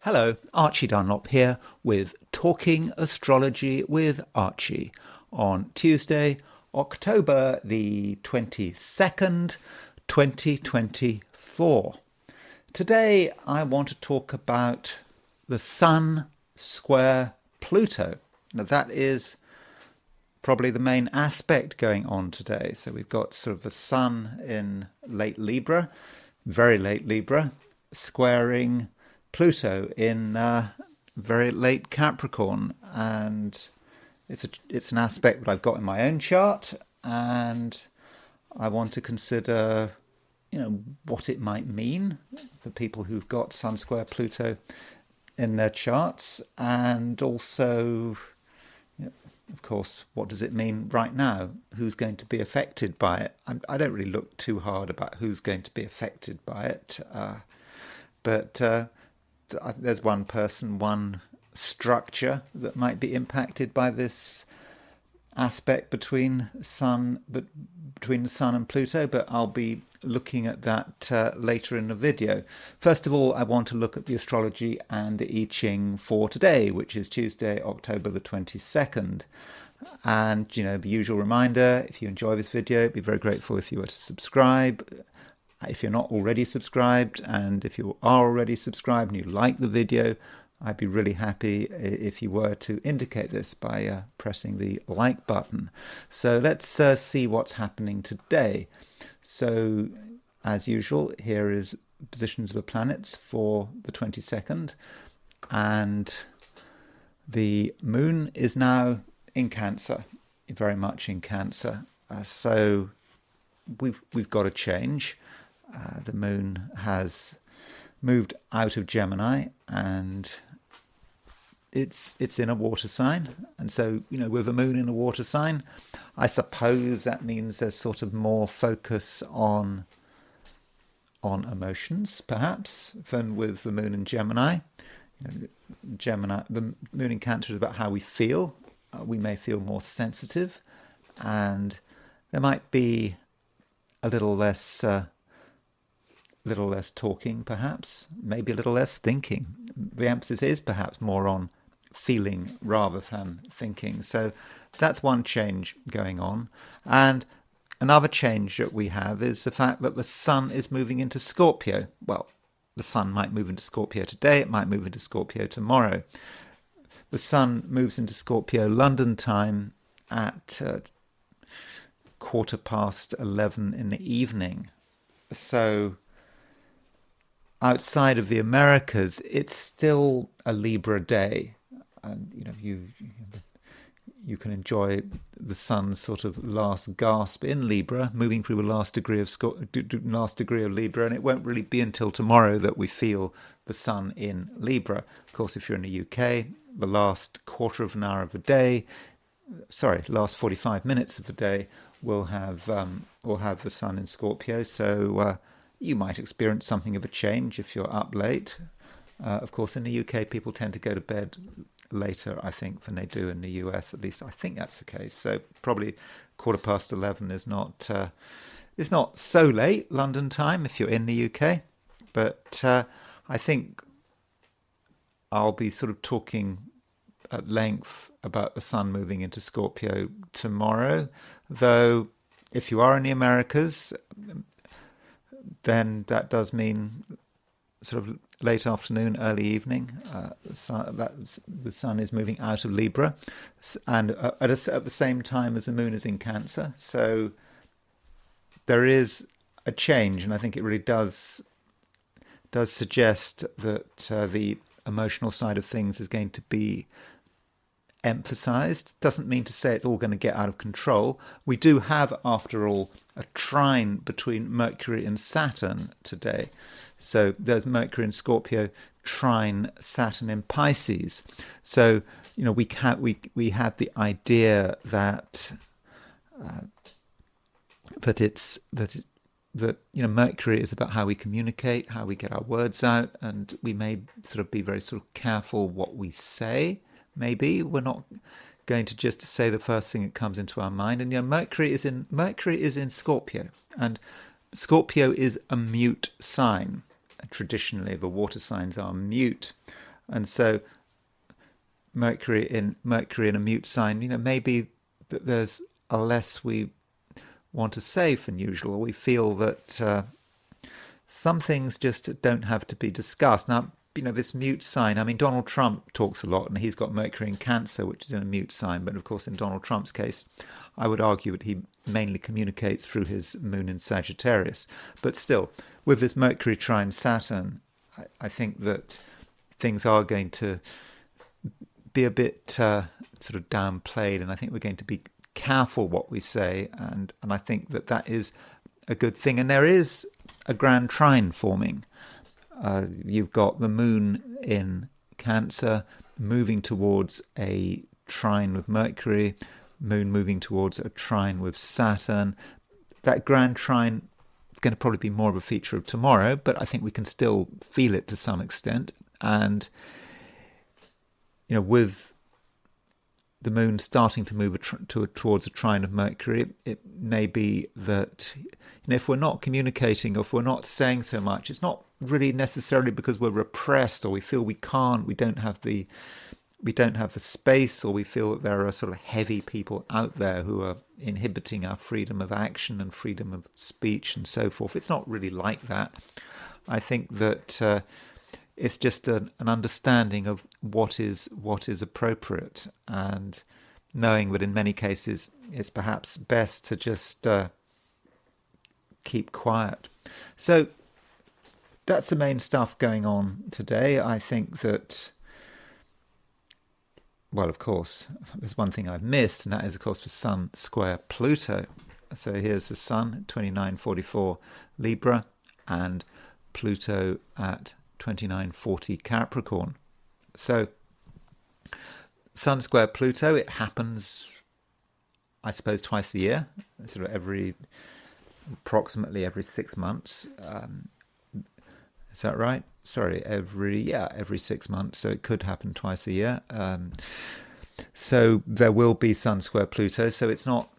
Hello, Archie Dunlop here with Talking Astrology with Archie on Tuesday, October the 22nd, 2024. Today I want to talk about the Sun square Pluto. Now that is probably the main aspect going on today. So we've got sort of the Sun in late Libra, very late Libra, squaring Pluto in very late Capricorn, and it's an aspect that I've got in my own chart, and I want to consider, what it might mean for people who've got Sun square Pluto in their charts, and also, of course, what does it mean right now? Who's going to be affected by it? I don't really look too hard about who's going to be affected by it, but there's one person, one structure that might be impacted by this aspect between the Sun and Pluto, but I'll be looking at that later in the video. First of all, I want to look at the astrology and the I Ching for today, which is Tuesday, October the 22nd. And, the usual reminder, if you enjoy this video, I'd be very grateful if you were to subscribe. If you're not already subscribed, and if you are already subscribed and you like the video, I'd be really happy if you were to indicate this by pressing the like button. So let's see what's happening today. So, as usual, here is positions of the planets for the 22nd, and the moon is now in Cancer, very much in Cancer. So we've got a change. The moon has moved out of Gemini, and it's in a water sign. And so, with a moon in a water sign, I suppose that means there's sort of more focus on emotions, perhaps, than with the moon in Gemini. The moon in Cancer is about how we feel. We may feel more sensitive, and there might be a little less talking, perhaps, maybe a little less thinking. The emphasis is perhaps more on feeling rather than thinking. So that's one change going on. And another change that we have is the fact that the Sun is moving into Scorpio. Well, the Sun might move into Scorpio today, it might move into Scorpio tomorrow. The Sun moves into Scorpio London time at 11:15 in the evening. So outside of the Americas, it's still a Libra day, and you can enjoy the Sun's sort of last gasp in Libra, moving through the last degree of Libra, and it won't really be until tomorrow that we feel the Sun in Libra. Of course, if you're in the UK, the last quarter of an hour of the day, last 45 minutes of the day, we'll have the Sun in Scorpio. So you might experience something of a change if you're up late. Of course, in the UK, people tend to go to bed later, I think, than they do in the US. At least I think that's the case. So probably 11:15 is not so late London time if you're in the UK. But I think I'll be sort of talking at length about the Sun moving into Scorpio tomorrow. Though, if you are in the Americas, then that does mean sort of late afternoon, early evening. The Sun is moving out of Libra, and at the same time as the Moon is in Cancer. So there is a change, and I think it really does suggest that the emotional side of things is going to be emphasized. Doesn't mean to say it's all going to get out of control. We do have, after all, a trine between Mercury and Saturn today. So there's Mercury in Scorpio, trine Saturn in Pisces. So we have the idea that Mercury is about how we communicate, how we get our words out, and we may sort of be very sort of careful what we say. Maybe we're not going to just say the first thing that comes into our mind. And Mercury is in Scorpio, and Scorpio is a mute sign. Traditionally, the water signs are mute. And so Mercury in a mute sign, maybe that there's a less we want to say than usual, or we feel that some things just don't have to be discussed. Now, this mute sign, I mean, Donald Trump talks a lot, and he's got Mercury in Cancer, which is in a mute sign. But of course, in Donald Trump's case, I would argue that he mainly communicates through his moon in Sagittarius. But still, with this Mercury trine Saturn, I think that things are going to be a bit sort of downplayed, and I think we're going to be careful what we say, and I think that is a good thing. And there is a grand trine forming. You've got the moon in Cancer moving towards a trine with Mercury, moon moving towards a trine with Saturn. That grand trine is going to probably be more of a feature of tomorrow, but I think we can still feel it to some extent. And with the moon starting to move towards a trine of Mercury, it may be that if we're not communicating, or if we're not saying so much, it's not really necessarily because we're repressed, or we feel we can't, we don't have the space, or we feel that there are sort of heavy people out there who are inhibiting our freedom of action and freedom of speech and so forth. It's not really like that. I think that it's just an understanding of what is appropriate, and knowing that in many cases it's perhaps best to just keep quiet. So that's the main stuff going on today. I think that, well, of course, there's one thing I've missed, and that is, of course, the Sun square Pluto. So here's the Sun, 2944 Libra, and Pluto at 2940 Capricorn. So Sun square Pluto, it happens, I suppose, twice a year, sort of approximately every 6 months. Is that right? Sorry, every 6 months. So it could happen twice a year. So there will be Sun square Pluto. So it's not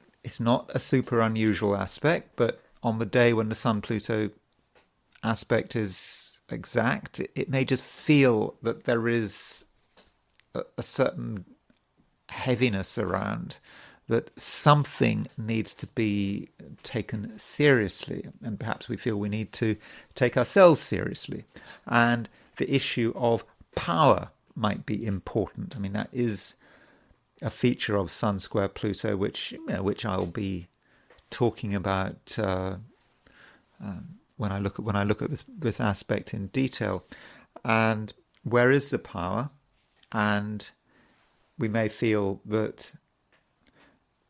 a super unusual aspect, but on the day when the Sun Pluto aspect is exact, it may just feel that there is a certain heaviness around, that something needs to be taken seriously, and perhaps we feel we need to take ourselves seriously. And the issue of power might be important. I mean, that is a feature of Sun square Pluto, which I'll be talking about when I look at this aspect in detail. And where is the power? And we may feel that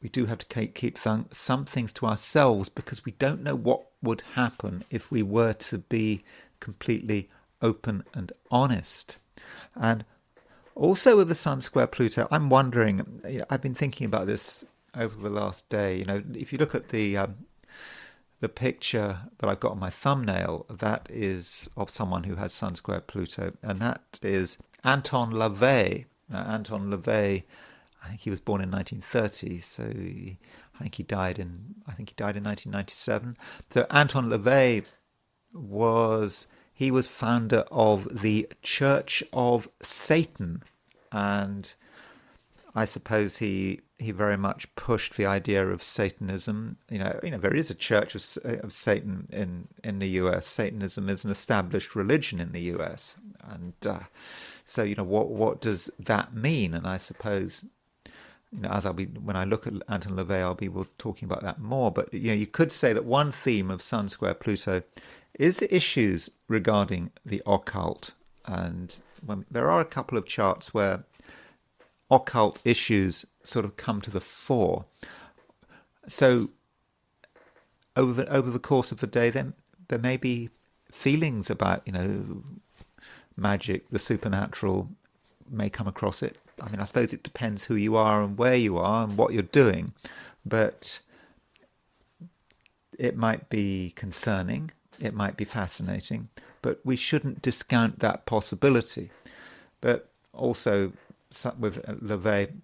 we do have to keep some things to ourselves, because we don't know what would happen if we were to be completely open and honest. And also with the Sun square Pluto, I'm wondering, I've been thinking about this over the last day. If you look at the picture that I've got on my thumbnail, that is of someone who has Sun square Pluto, and that is Anton LaVey. Now, Anton LaVey, I think he was born in 1930, so I think he died in 1997. So Anton LaVey was founder of the Church of Satan, and I suppose he very much pushed the idea of Satanism. There is a Church of Satan in the US. Satanism is an established religion in the US, and so what does that mean? And I suppose, when I look at Anton LaVey, I'll be talking about that more. But you could say that one theme of Sun square Pluto is issues regarding the occult, and there are a couple of charts where occult issues sort of come to the fore. So over the course of the day, then there may be feelings about magic, the supernatural may come across it. I mean, I suppose it depends who you are and where you are and what you're doing, but it might be concerning, it might be fascinating, but we shouldn't discount that possibility. But also with LaVey,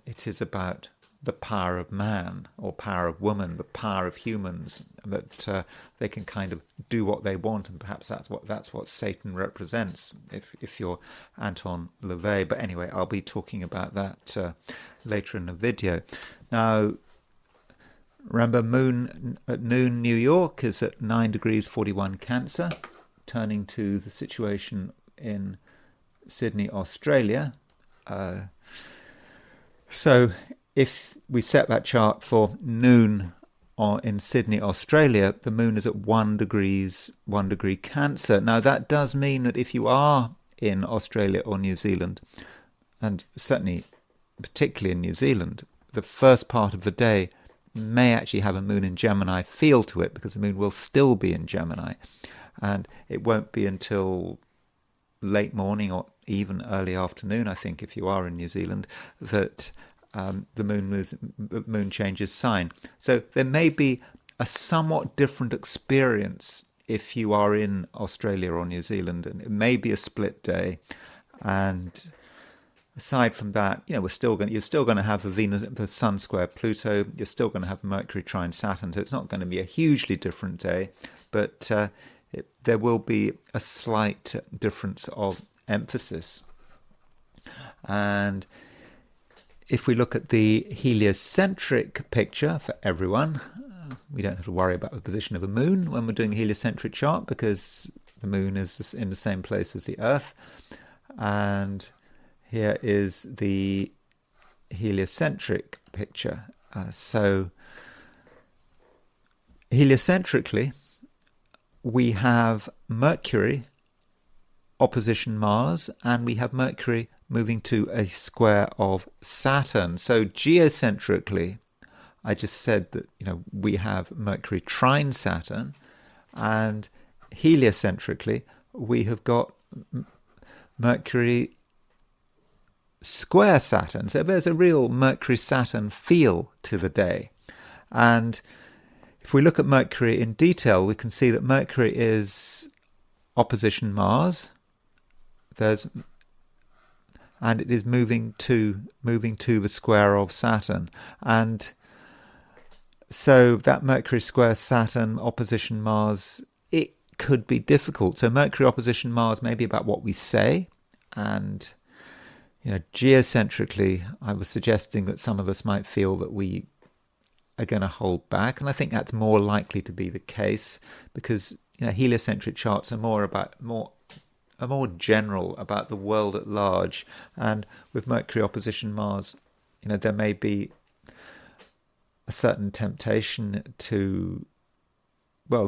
it is about the power of man or power of woman, the power of humans, that they can kind of do what they want, and perhaps that's what Satan represents. If you're Anton LaVey, but anyway, I'll be talking about that later in the video. Now, remember, Moon at noon New York is at 9 degrees 41 Cancer, turning to the situation in Sydney, Australia. So if we set that chart for noon in Sydney, Australia, the moon is at 1 degree Cancer. Now, that does mean that if you are in Australia or New Zealand, and certainly particularly in New Zealand, the first part of the day may actually have a moon in Gemini feel to it, because the moon will still be in Gemini. And it won't be until late morning or even early afternoon, I think, if you are in New Zealand, that the moon changes sign. So there may be a somewhat different experience if you are in Australia or New Zealand, and it may be a split day. And aside from that, you're still going to have the Sun square Pluto. You're still going to have Mercury trine Saturn. So it's not going to be a hugely different day, but there will be a slight difference of emphasis. And if we look at the heliocentric picture for everyone, we don't have to worry about the position of a moon when we're doing a heliocentric chart, because the moon is in the same place as the Earth. And here is the heliocentric picture. So heliocentrically, we have Mercury opposition Mars, and we have Mercury moving to a square of Saturn. So geocentrically, I just said that we have Mercury trine Saturn, and heliocentrically we have got Mercury square Saturn. So there's a real Mercury-Saturn feel to the day. And if we look at Mercury in detail, we can see that Mercury is opposition Mars. And it is moving to the square of Saturn. And so that Mercury square Saturn opposition Mars, it could be difficult. So Mercury opposition Mars may be about what we say, and geocentrically, I was suggesting that some of us might feel that we are going to hold back, and I think that's more likely to be the case, because heliocentric charts are more general about the world at large, and with Mercury opposition Mars, there may be a certain temptation to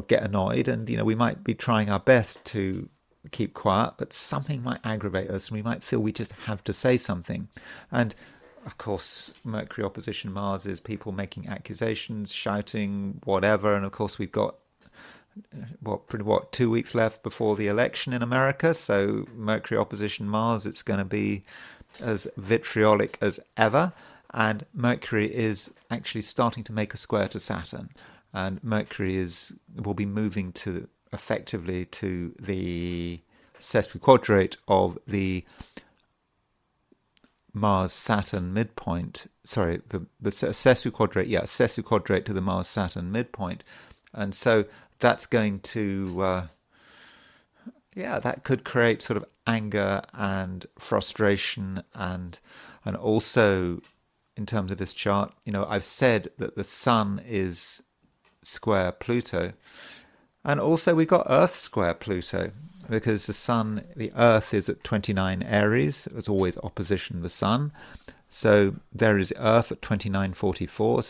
get annoyed, and we might be trying our best to keep quiet, but something might aggravate us and we might feel we just have to say something. And of course, Mercury opposition Mars is people making accusations, shouting, whatever. And of course, we've got 2 weeks left before the election in America. So Mercury opposition Mars, it's going to be as vitriolic as ever. And Mercury is actually starting to make a square to Saturn. And Mercury will be moving effectively to the sesquiquadrate of the Mars-Saturn midpoint. Sorry, the sesquiquadrate to the Mars-Saturn midpoint. And so that's going to, that could create sort of anger and frustration. And also, in terms of this chart, I've said that the Sun is square Pluto. And also we got Earth square Pluto, because the Earth is at 29 Aries. It's always opposition the Sun. So there is Earth at 2944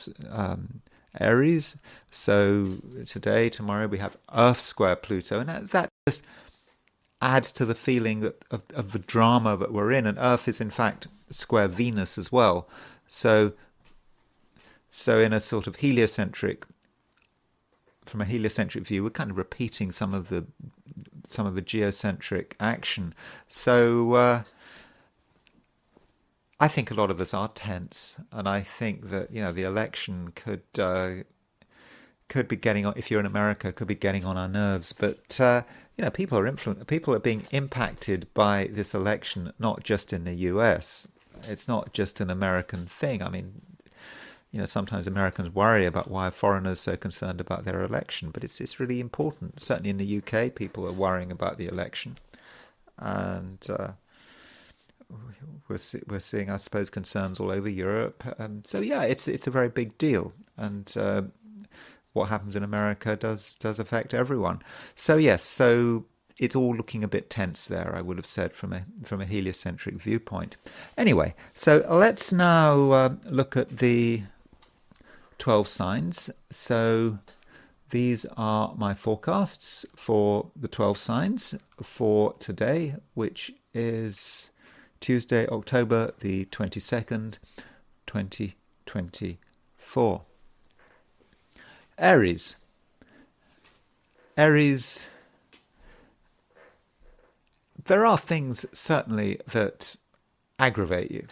Aries. So tomorrow we have Earth square Pluto. And that just adds to the feeling of the drama that we're in. And Earth is in fact square Venus as well. So in a sort of from a heliocentric view, we're kind of repeating some of the geocentric action. So I think a lot of us are tense, and I think that the election could be getting on. If you're in America, could be getting on our nerves. But people are being impacted by this election, not just in the US. It's not just an American thing. I mean, sometimes Americans worry about why foreigners are so concerned about their election, but it's really important. Certainly in the UK, people are worrying about the election, and we're seeing, I suppose, concerns all over Europe. So yeah, it's a very big deal, and what happens in America does affect everyone. So yes, so it's all looking a bit tense there, I would have said, from a heliocentric viewpoint. Anyway, so let's now look at the 12 signs. So these are my forecasts for the 12 signs for today, which is Tuesday, October the 22nd, 2024. Aries. Aries, there are things certainly that aggravate you.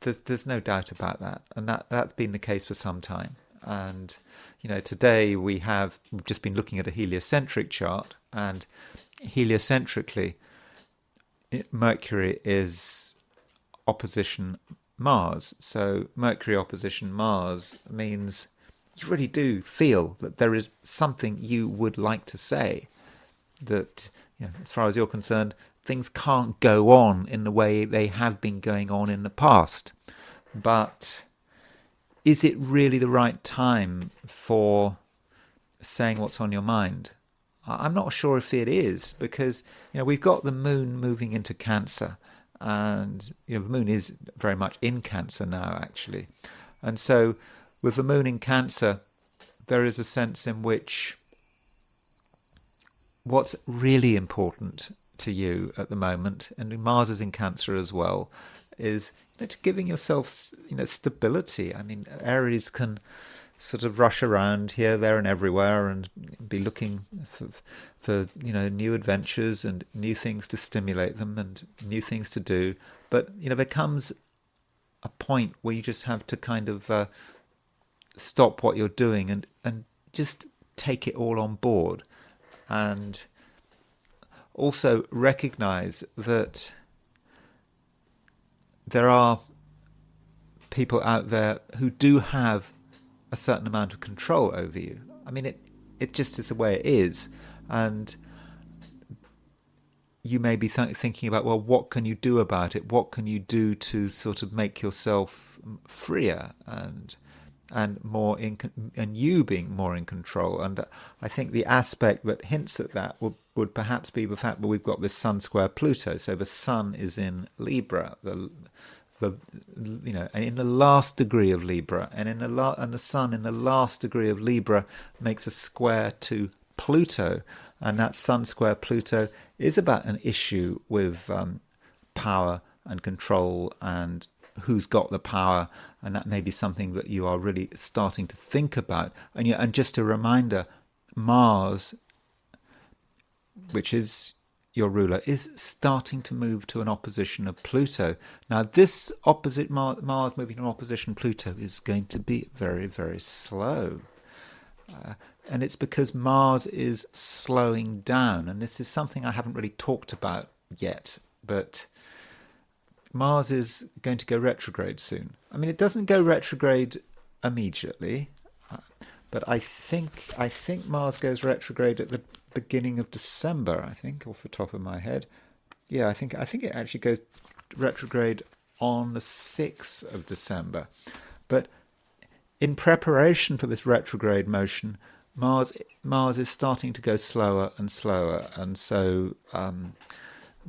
There's no doubt about that, and that's been the case for some time. And today we've just been looking at a heliocentric chart, and heliocentrically, Mercury is opposition Mars. So Mercury opposition Mars means you really do feel that there is something you would like to say, that as far as you're concerned, things can't go on in the way they have been going on in the past. But is it really the right time for saying what's on your mind? I'm not sure if it is, because we've got the moon moving into Cancer, and the moon is very much in Cancer now, actually. And so with the moon in Cancer, there is a sense in which what's really important to you at the moment, and Mars is in Cancer as well, is giving yourself stability. I mean, Aries can sort of rush around here, there, and everywhere, and be looking for new adventures and new things to stimulate them and new things to do. But there comes a point where you just have to kind of stop what you're doing and just take it all on board, and also recognize that there are people out there who do have a certain amount of control over you. I mean, it just is the way it is. And you may be thinking about, well, what can you do about it? What can you do to sort of make yourself freer and more and you being more in control? And I think the aspect that hints at that would perhaps be the fact that we've got this Sun square Pluto. So the Sun is in Libra, in the last degree of Libra, and the Sun in the last degree of Libra makes a square to Pluto, and that Sun square Pluto is about an issue with power and control and who's got the power, and that may be something that you are really starting to think about. And just a reminder, Mars, which is your ruler, is starting to move to an opposition of Pluto. Now, this opposite Mars moving to an opposition Pluto is going to be very, very slow. And it's because Mars is slowing down. And this is something I haven't really talked about yet, but Mars is going to go retrograde soon. I mean, it doesn't go retrograde immediately, but I think Mars goes retrograde at the beginning of December, I think, off the top of my head. Yeah, I think it actually goes retrograde on the 6th of December. But in preparation for this retrograde motion, Mars is starting to go slower and slower, and so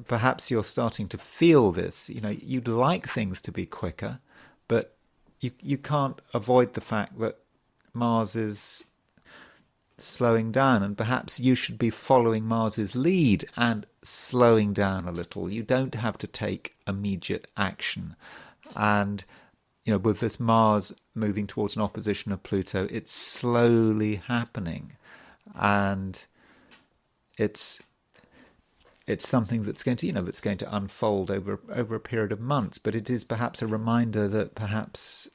perhaps you're starting to feel this. You'd like things to be quicker, but you can't avoid the fact that Mars is slowing down, and perhaps you should be following Mars's lead and slowing down a little. You don't have to take immediate action. And with this Mars moving towards an opposition of Pluto, it's slowly happening, and it's something that's going to unfold over a period of months. But it is perhaps a reminder that perhaps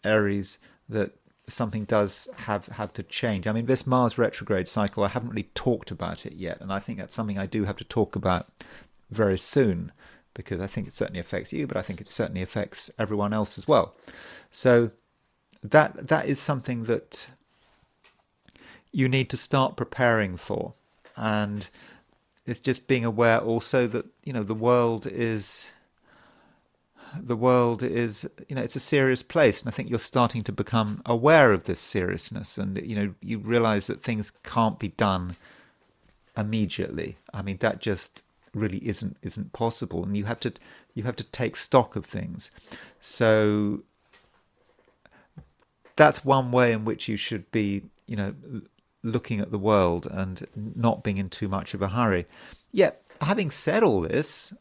Aries, that something does have to change. I mean, this Mars retrograde cycle, I haven't really talked about it yet, and I think that's something I do have to talk about very soon, because I think it certainly affects you, but I think it certainly affects everyone else as well. So that is something that you need to start preparing for. And it's just being aware also that, the world is, it's a serious place. And I think you're starting to become aware of this seriousness. And, you realize that things can't be done immediately. I mean, that just really isn't possible. And you have to take stock of things. So that's one way in which you should be, looking at the world and not being in too much of a hurry. Yet, having said all this,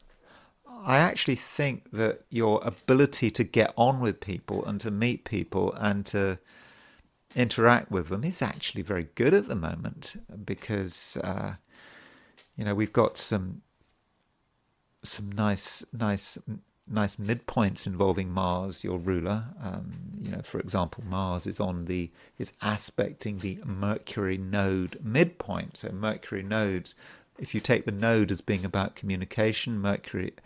I actually think that your ability to get on with people and to meet people and to interact with them is actually very good at the moment, because we've got some nice midpoints involving Mars, your ruler. For example, Mars is aspecting the Mercury node midpoint. So Mercury nodes, if you take the node as being about communication, node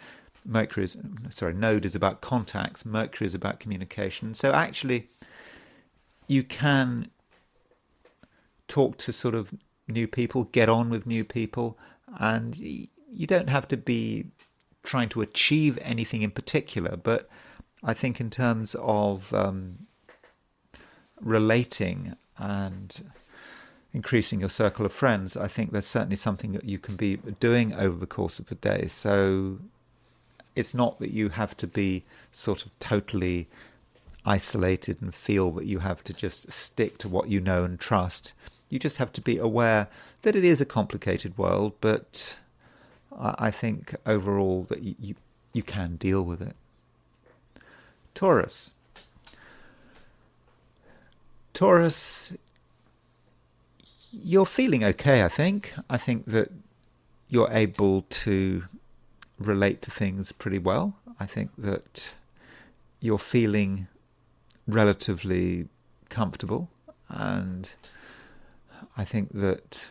is about contacts, Mercury is about communication. So actually, you can talk to sort of new people, get on with new people, and you don't have to be trying to achieve anything in particular. But I think in terms of relating and increasing your circle of friends, I think there's certainly something that you can be doing over the course of the day. So it's not that you have to be sort of totally isolated and feel that you have to just stick to what you know and trust. You just have to be aware that it is a complicated world, but I think overall that you can deal with it. Taurus, you're feeling okay, I think. I think that you're able to relate to things pretty well. I think that you're feeling relatively comfortable, and I think that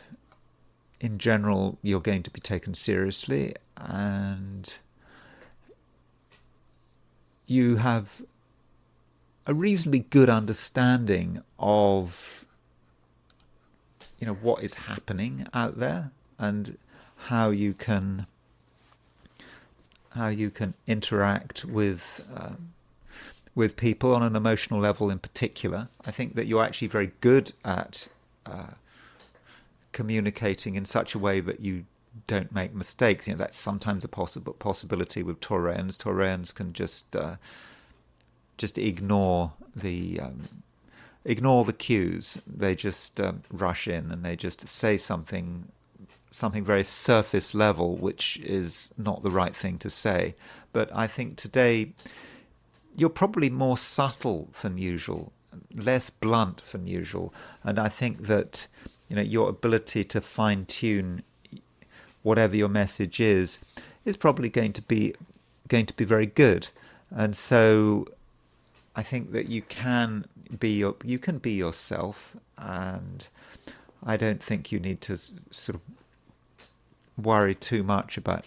in general you're going to be taken seriously, and you have a reasonably good understanding of what is happening out there and how you can interact with people on an emotional level in particular. I think that you're actually very good at communicating in such a way that you don't make mistakes. That's sometimes a possibility with Taurians. Taurians can just ignore the cues. They just rush in and they just say something very surface level, which is not the right thing to say. But I think today you're probably more subtle than usual, less blunt than usual, and I think that your ability to fine-tune whatever your message is probably going to be very good. And so I think that you can be yourself, and I don't think you need to sort of worry too much about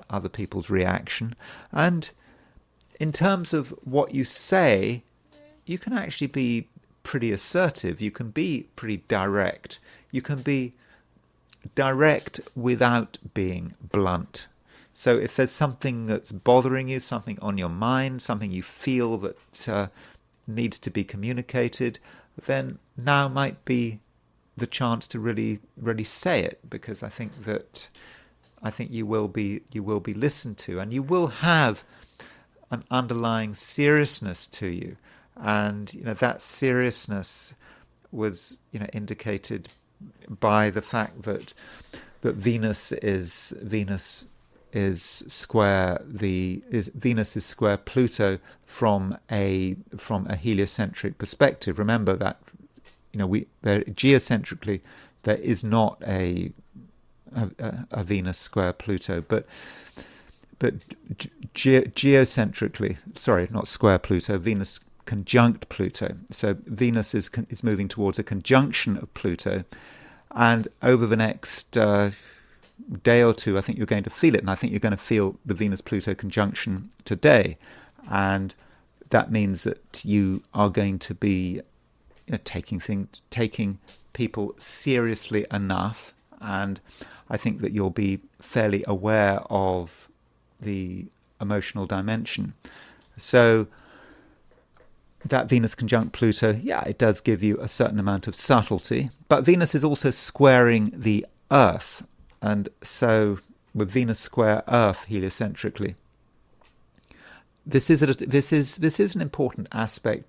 other people's reaction. And in terms of what you say, you can actually be pretty assertive. You can be pretty direct. You can be direct without being blunt. So if there's something that's bothering you, something on your mind, something you feel that needs to be communicated, then now might be the chance to really say it, because I think you will be listened to, and you will have an underlying seriousness to you, and that seriousness was indicated by the fact that Venus is square Pluto from a heliocentric perspective. Remember that geocentrically there is not a Venus square Pluto, but geocentrically, sorry, not square Pluto, Venus conjunct Pluto. So Venus is moving towards a conjunction of Pluto, and over the next day or two, I think you're going to feel it, and I think you're going to feel the Venus-Pluto conjunction today, and that means that you are going to be taking people seriously enough, and I think that you'll be fairly aware of the emotional dimension. So that Venus conjunct Pluto, yeah, it does give you a certain amount of subtlety, but Venus is also squaring the Earth, and so with Venus square Earth heliocentrically, this is an important aspect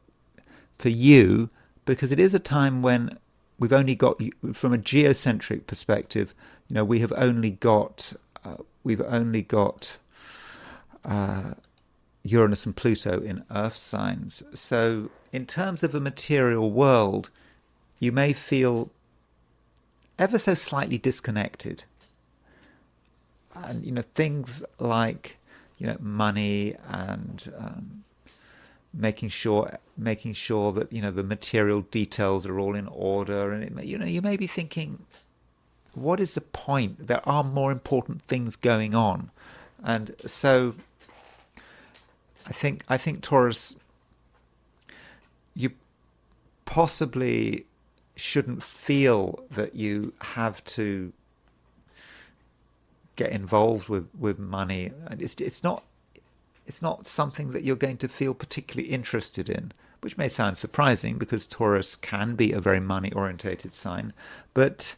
for you, because it is a time when we've only got, from a geocentric perspective, we've only got Uranus and Pluto in Earth signs. So in terms of a material world, you may feel ever so slightly disconnected. And things like money and making sure that the material details are all in order, and you may be thinking, what is the point? There are more important things going on. And so I think Taurus, you possibly shouldn't feel that you have to get involved with money. It's not something that you're going to feel particularly interested in, which may sound surprising because Taurus can be a very money orientated sign, but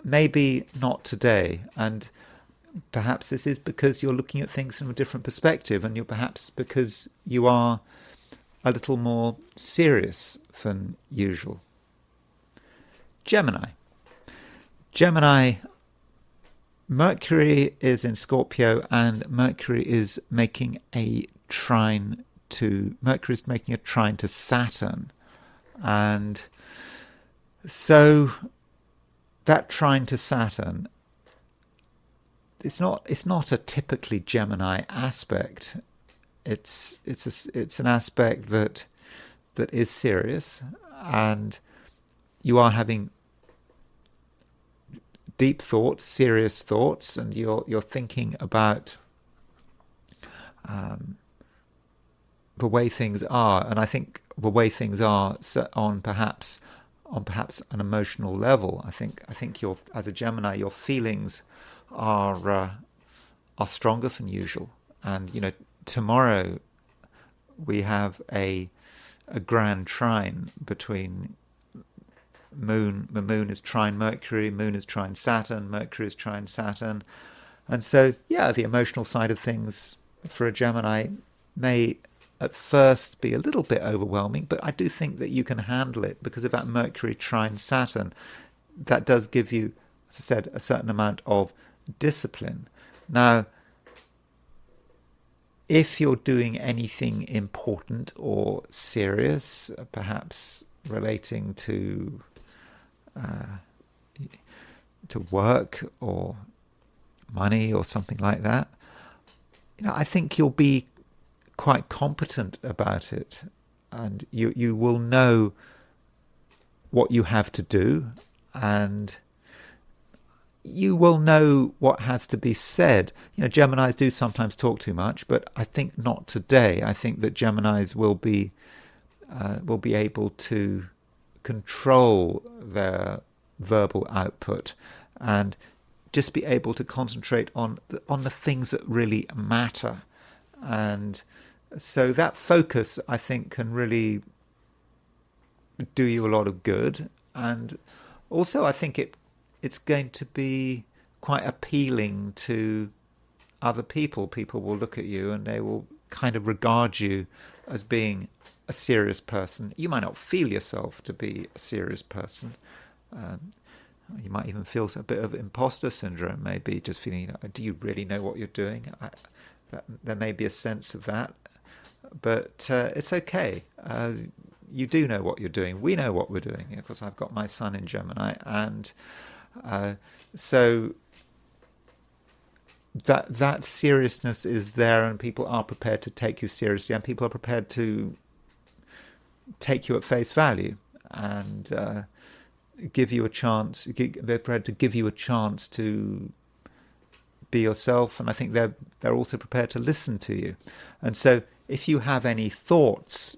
maybe not today. And perhaps this is because you're looking at things from a different perspective, and you're perhaps because you are a little more serious than usual. Gemini, Mercury is in Scorpio, and Mercury is making a trine to Saturn. And so that trine to Saturn, it's not a typically Gemini aspect. It's an aspect that is serious, and you are having deep thoughts, serious thoughts, and you're thinking about the way things are. And I think the way things are on perhaps an emotional level. I think you're, as a Gemini, your feelings are stronger than usual. And tomorrow we have a grand trine between Moon. The Moon is trine Mercury, Moon is trine Saturn, Mercury is trine Saturn. And so, yeah, the emotional side of things for a Gemini may at first be a little bit overwhelming, but I do think that you can handle it because of that Mercury trine Saturn. That does give you, as I said, a certain amount of discipline. Now, if you're doing anything important or serious, perhaps relating to work or money or something like that, I think you'll be quite competent about it, and you will know what you have to do, and you will know what has to be said. Geminis do sometimes talk too much, but I think not today. I think that Geminis will be able to control their verbal output and just be able to concentrate on the things that really matter. And so that focus, I think, can really do you a lot of good. And also I think it's going to be quite appealing to other people. People will look at you and they will kind of regard you as being a serious person. You might not feel yourself to be a serious person. You might even feel a bit of imposter syndrome, maybe just feeling, do you really know what you're doing? There may be a sense of that, but it's okay. You do know what you're doing. We know what we're doing, because I've got my sun in Gemini, and so that seriousness is there, and people are prepared to take you seriously, and people are prepared to take you at face value and give you a chance. They're prepared to give you a chance to be yourself, and I think they're also prepared to listen to you. And so if you have any thoughts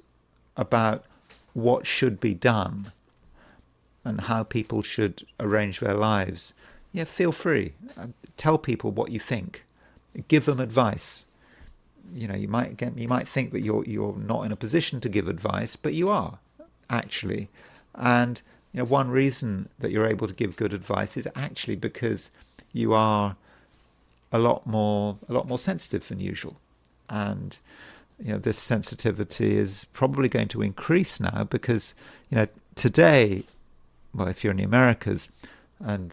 about what should be done and how people should arrange their lives, yeah, feel free. Tell people what you think. Give them advice. You know, you might think that you're not in a position to give advice, but you are actually. And you know, one reason that you're able to give good advice is actually because you are a lot more sensitive than usual. And you know, this sensitivity is probably going to increase now because, you know, today, well, if you're in the Americas and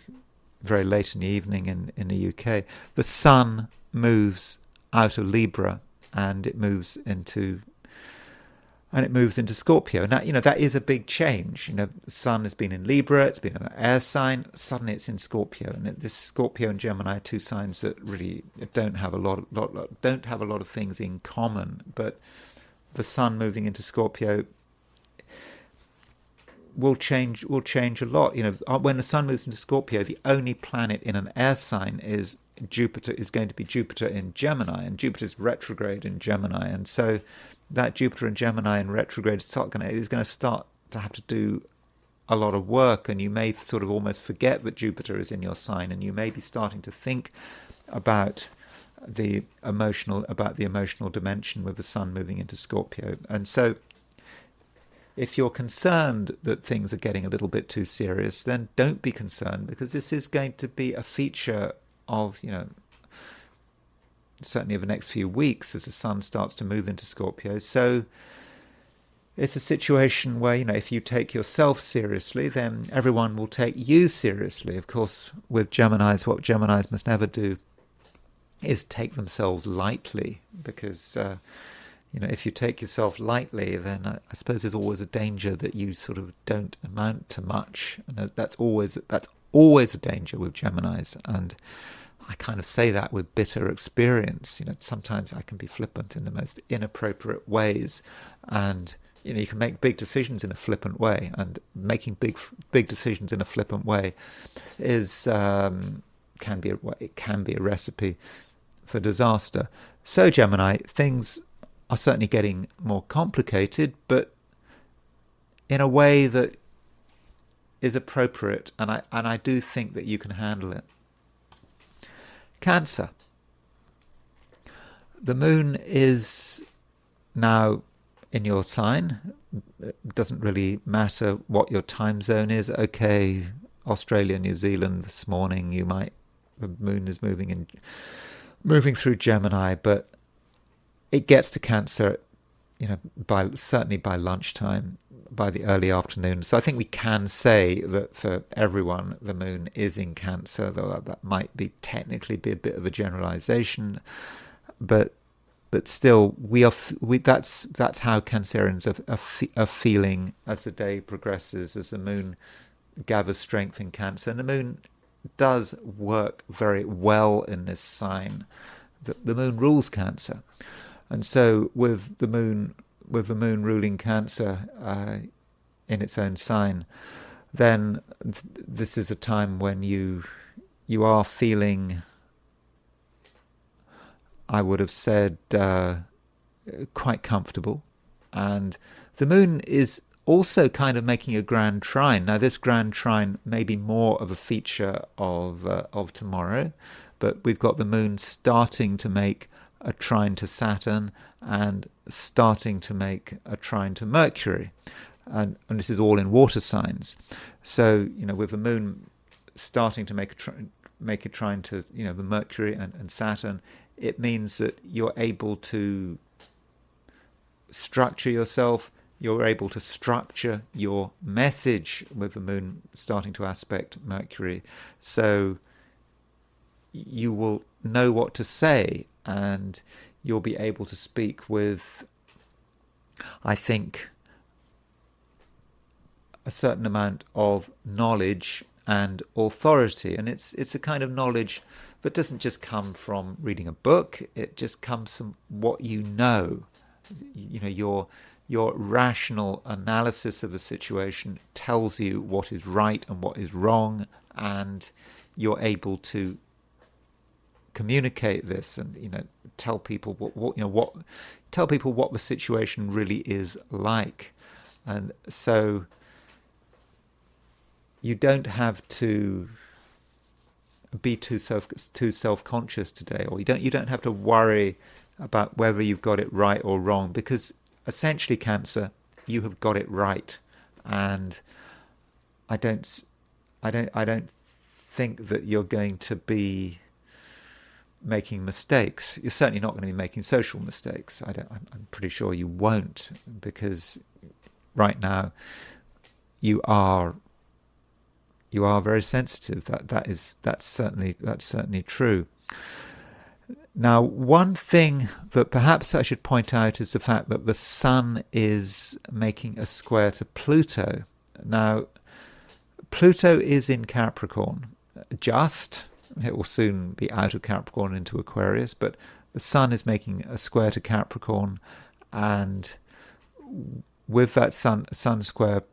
very late in the evening in the UK, the sun moves out of Libra and it moves into Scorpio. Now, you know, that is a big change. You know, the sun has been in Libra, it's been an air sign, suddenly it's in Scorpio. And this Scorpio and Gemini are two signs that really don't have a lot of things in common. But the sun moving into Scorpio will change a lot. You know, when the sun moves into Scorpio, the only planet in an air sign is going to be Jupiter in Gemini, and Jupiter's retrograde in Gemini. And so that Jupiter in Gemini in retrograde is going to start to have to do a lot of work, and you may sort of almost forget that Jupiter is in your sign, and you may be starting to think about the emotional dimension with the sun moving into Scorpio. And so if you're concerned that things are getting a little bit too serious, then don't be concerned, because this is going to be a feature of, you know, certainly over the next few weeks as the sun starts to move into Scorpio. So it's a situation where, you know, if you take yourself seriously, then everyone will take you seriously. Of course, with Geminis, what Geminis must never do is take themselves lightly, because you know, if you take yourself lightly, then I suppose there's always a danger that you sort of don't amount to much, and that's always a danger with Geminis. And I kind of say that with bitter experience. You know, sometimes I can be flippant in the most inappropriate ways, and you know, you can make big decisions in a flippant way, and making big decisions in a flippant way is can be a recipe for disaster. So Gemini, things are certainly getting more complicated, but in a way that is appropriate, and I do think that you can handle it. Cancer. The moon is now in your sign. It doesn't really matter what your time zone is. Okay, Australia, New Zealand this morning, the moon is moving through Gemini, but it gets to Cancer, you know, certainly by lunchtime, by the early afternoon. So I think we can say that for everyone, the moon is in Cancer, though that might be technically be a bit of a generalization, but still, that's how Cancerians are feeling as the day progresses, as the moon gathers strength in Cancer. And the moon does work very well in this sign. The moon rules Cancer. And so with the moon ruling Cancer in its own sign, then this is a time when you are feeling, I would have said, quite comfortable. And the moon is also kind of making a grand trine. Now, this grand trine may be more of a feature of tomorrow, but we've got the moon starting to make a trine to Saturn and starting to make a trine to Mercury. And this is all in water signs. So, you know, with the moon starting to make a trine to, you know, the Mercury and Saturn, it means that you're able to structure yourself, you're able to structure your message with the moon starting to aspect Mercury. So you will know what to say, and you'll be able to speak with, I think, a certain amount of knowledge and authority. And it's a kind of knowledge that doesn't just come from reading a book, it just comes from what you know. You know, your rational analysis of a situation tells you what is right and what is wrong, and you're able to communicate this and, tell people tell people what the situation really is like. And so you don't have to be too self-conscious today, or you don't have to worry about whether you've got it right or wrong, because essentially, Cancer, you have got it right. And I don't think that you're going to be making mistakes. You're certainly not going to be making social mistakes. I'm pretty sure you won't, because right now you are very sensitive. That's certainly true. Now, one thing that perhaps I should point out is the fact that the Sun is making a square to Pluto. Now, Pluto is in Capricorn. It will soon be out of Capricorn into Aquarius, but the Sun is making a square to Capricorn, and with that Sun square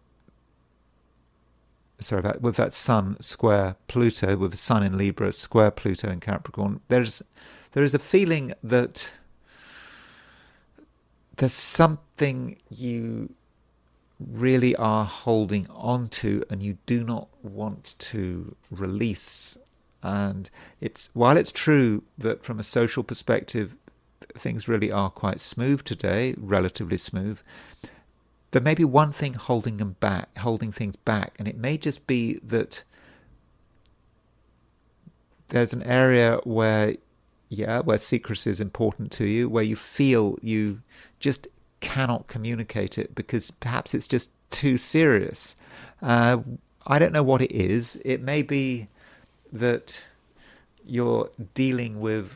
Pluto, with the Sun in Libra square Pluto in Capricorn, there is a feeling that there's something you really are holding on to and you do not want to release. And while it's true that from a social perspective things really are quite smooth today, relatively smooth, there may be one thing holding things back, and it may just be that there's an area where secrecy is important to you, where you feel you just cannot communicate it because perhaps it's just too serious. I don't know what it is. It may be that you're dealing with,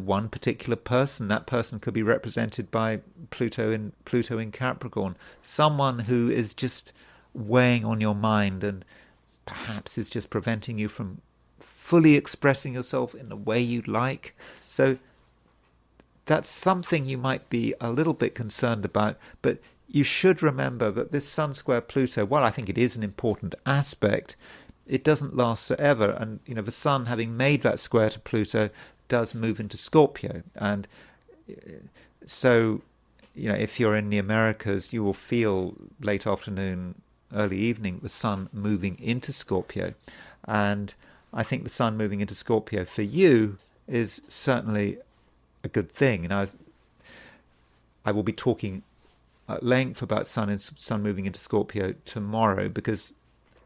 one particular person. That person could be represented by Pluto in Capricorn. Someone who is just weighing on your mind and perhaps is just preventing you from fully expressing yourself in the way you'd like. So that's something you might be a little bit concerned about, but you should remember that this Sun square Pluto, while I think it is an important aspect, it doesn't last forever. And the Sun, having made that square to Pluto, does move into Scorpio. And so if you're in the Americas, you will feel late afternoon, early evening, the Sun moving into Scorpio. And I think the Sun moving into Scorpio for you is certainly a good thing. And I will be talking at length about Sun moving into Scorpio tomorrow, because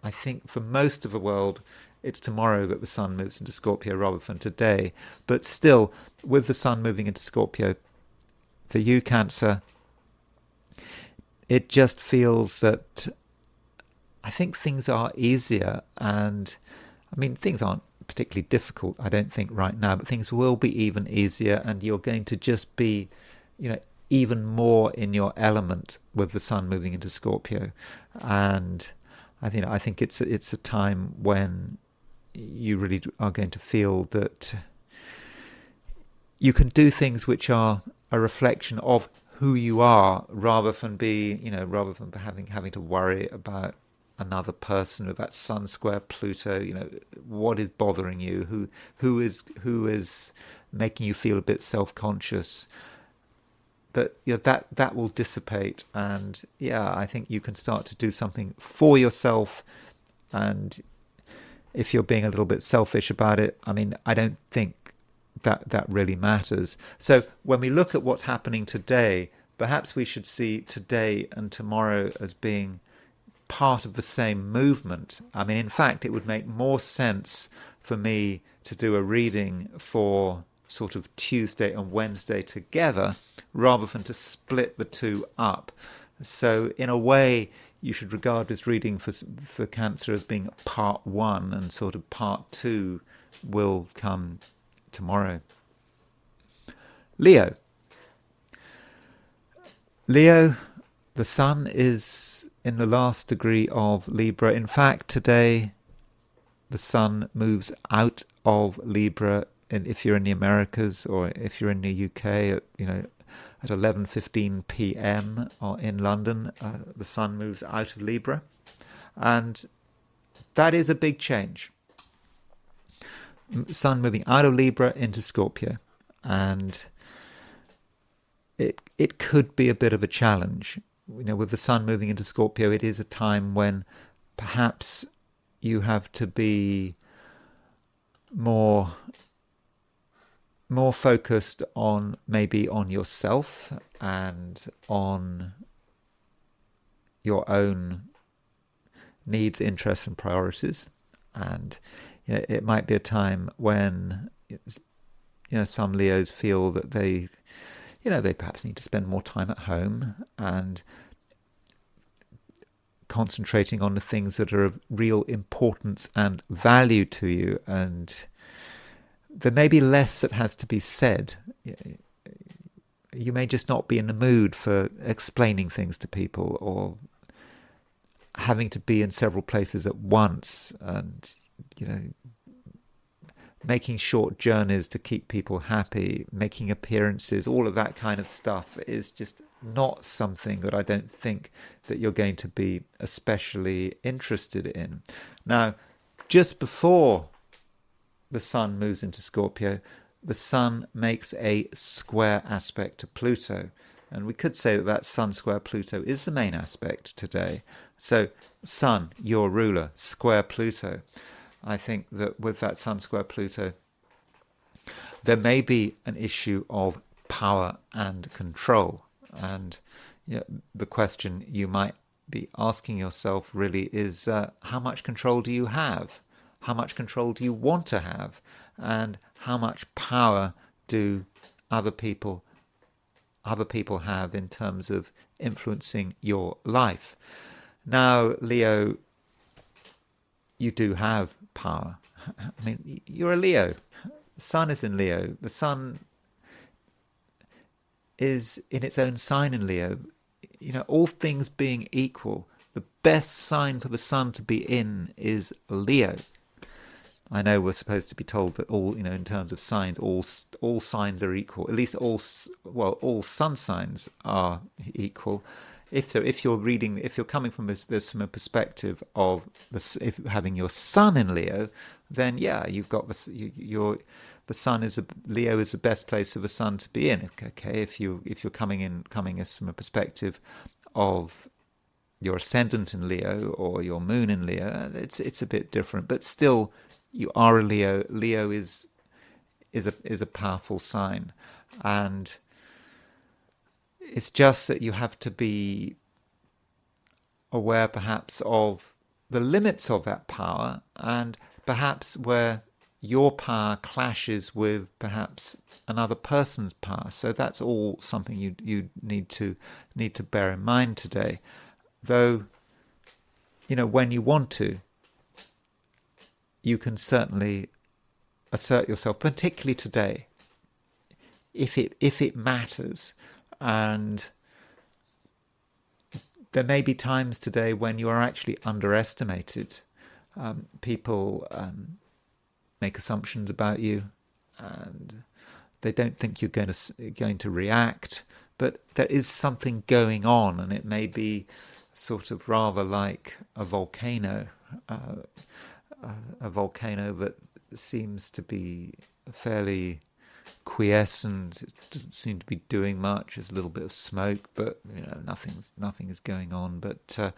I think for most of the world it's tomorrow that the Sun moves into Scorpio rather than today. But still, with the Sun moving into Scorpio, for you, Cancer, it just feels that I think things are easier. And things aren't particularly difficult, I don't think, right now, but things will be even easier, and you're going to just be, even more in your element with the Sun moving into Scorpio. And I think it's a time when you really are going to feel that you can do things which are a reflection of who you are, rather than having to worry about another person with that Sun square Pluto. What is bothering you? Who is making you feel a bit self-conscious? But that will dissipate, and I think you can start to do something for yourself. And if you're being a little bit selfish about it, I don't think that really matters. So when we look at what's happening today, perhaps we should see today and tomorrow as being part of the same movement. In fact, it would make more sense for me to do a reading for sort of Tuesday and Wednesday together, rather than to split the two up. So in a way, you should regard this reading for Cancer as being part one, and sort of part two will come tomorrow. Leo, the Sun is in the last degree of Libra. In fact, today the Sun moves out of Libra, and if you're in the Americas, or if you're in the UK, at 11:15 p.m. or in London, the Sun moves out of Libra, and that is a big change. Sun moving out of Libra into Scorpio, and it could be a bit of a challenge. With the Sun moving into Scorpio, it is a time when perhaps you have to be more focused on maybe on yourself and on your own needs, interests, and priorities. And it might be a time when some Leos feel that they perhaps need to spend more time at home and concentrating on the things that are of real importance and value to you. And there may be less that has to be said. You may just not be in the mood for explaining things to people or having to be in several places at once, and making short journeys to keep people happy, making appearances, all of that kind of stuff is just not something that I don't think that you're going to be especially interested in. Now, just before the Sun moves into Scorpio, the Sun makes a square aspect to Pluto. And we could say that Sun square Pluto is the main aspect today. So Sun, your ruler, square Pluto. I think that with that Sun square Pluto, there may be an issue of power and control. And the question you might be asking yourself really is, how much control do you have? How much control do you want to have? And how much power do other people have in terms of influencing your life? Now, Leo, you do have power. I mean, you're a Leo. The Sun is in Leo. The Sun is in its own sign in Leo. All things being equal, the best sign for the Sun to be in is Leo. I know we're supposed to be told that all, in terms of signs, all signs are equal. At least all sun signs are equal. If you're coming from a perspective of if having your Sun in Leo, then you've got the Sun Leo is the best place for the Sun to be in. Okay, if you're coming from a perspective of your ascendant in Leo or your moon in Leo, it's a bit different, but still. You are a Leo. Leo is a powerful sign, and it's just that you have to be aware, perhaps, of the limits of that power, and perhaps where your power clashes with perhaps another person's power. So that's all something you need to bear in mind today. Though, when you want to, you can certainly assert yourself, particularly today, if it matters. And there may be times today when you are actually underestimated. People make assumptions about you, and they don't think you're going to react. But there is something going on, and it may be sort of rather like a volcano. A volcano that seems to be fairly quiescent. It doesn't seem to be doing much. There's a little bit of smoke, but nothing is going on. But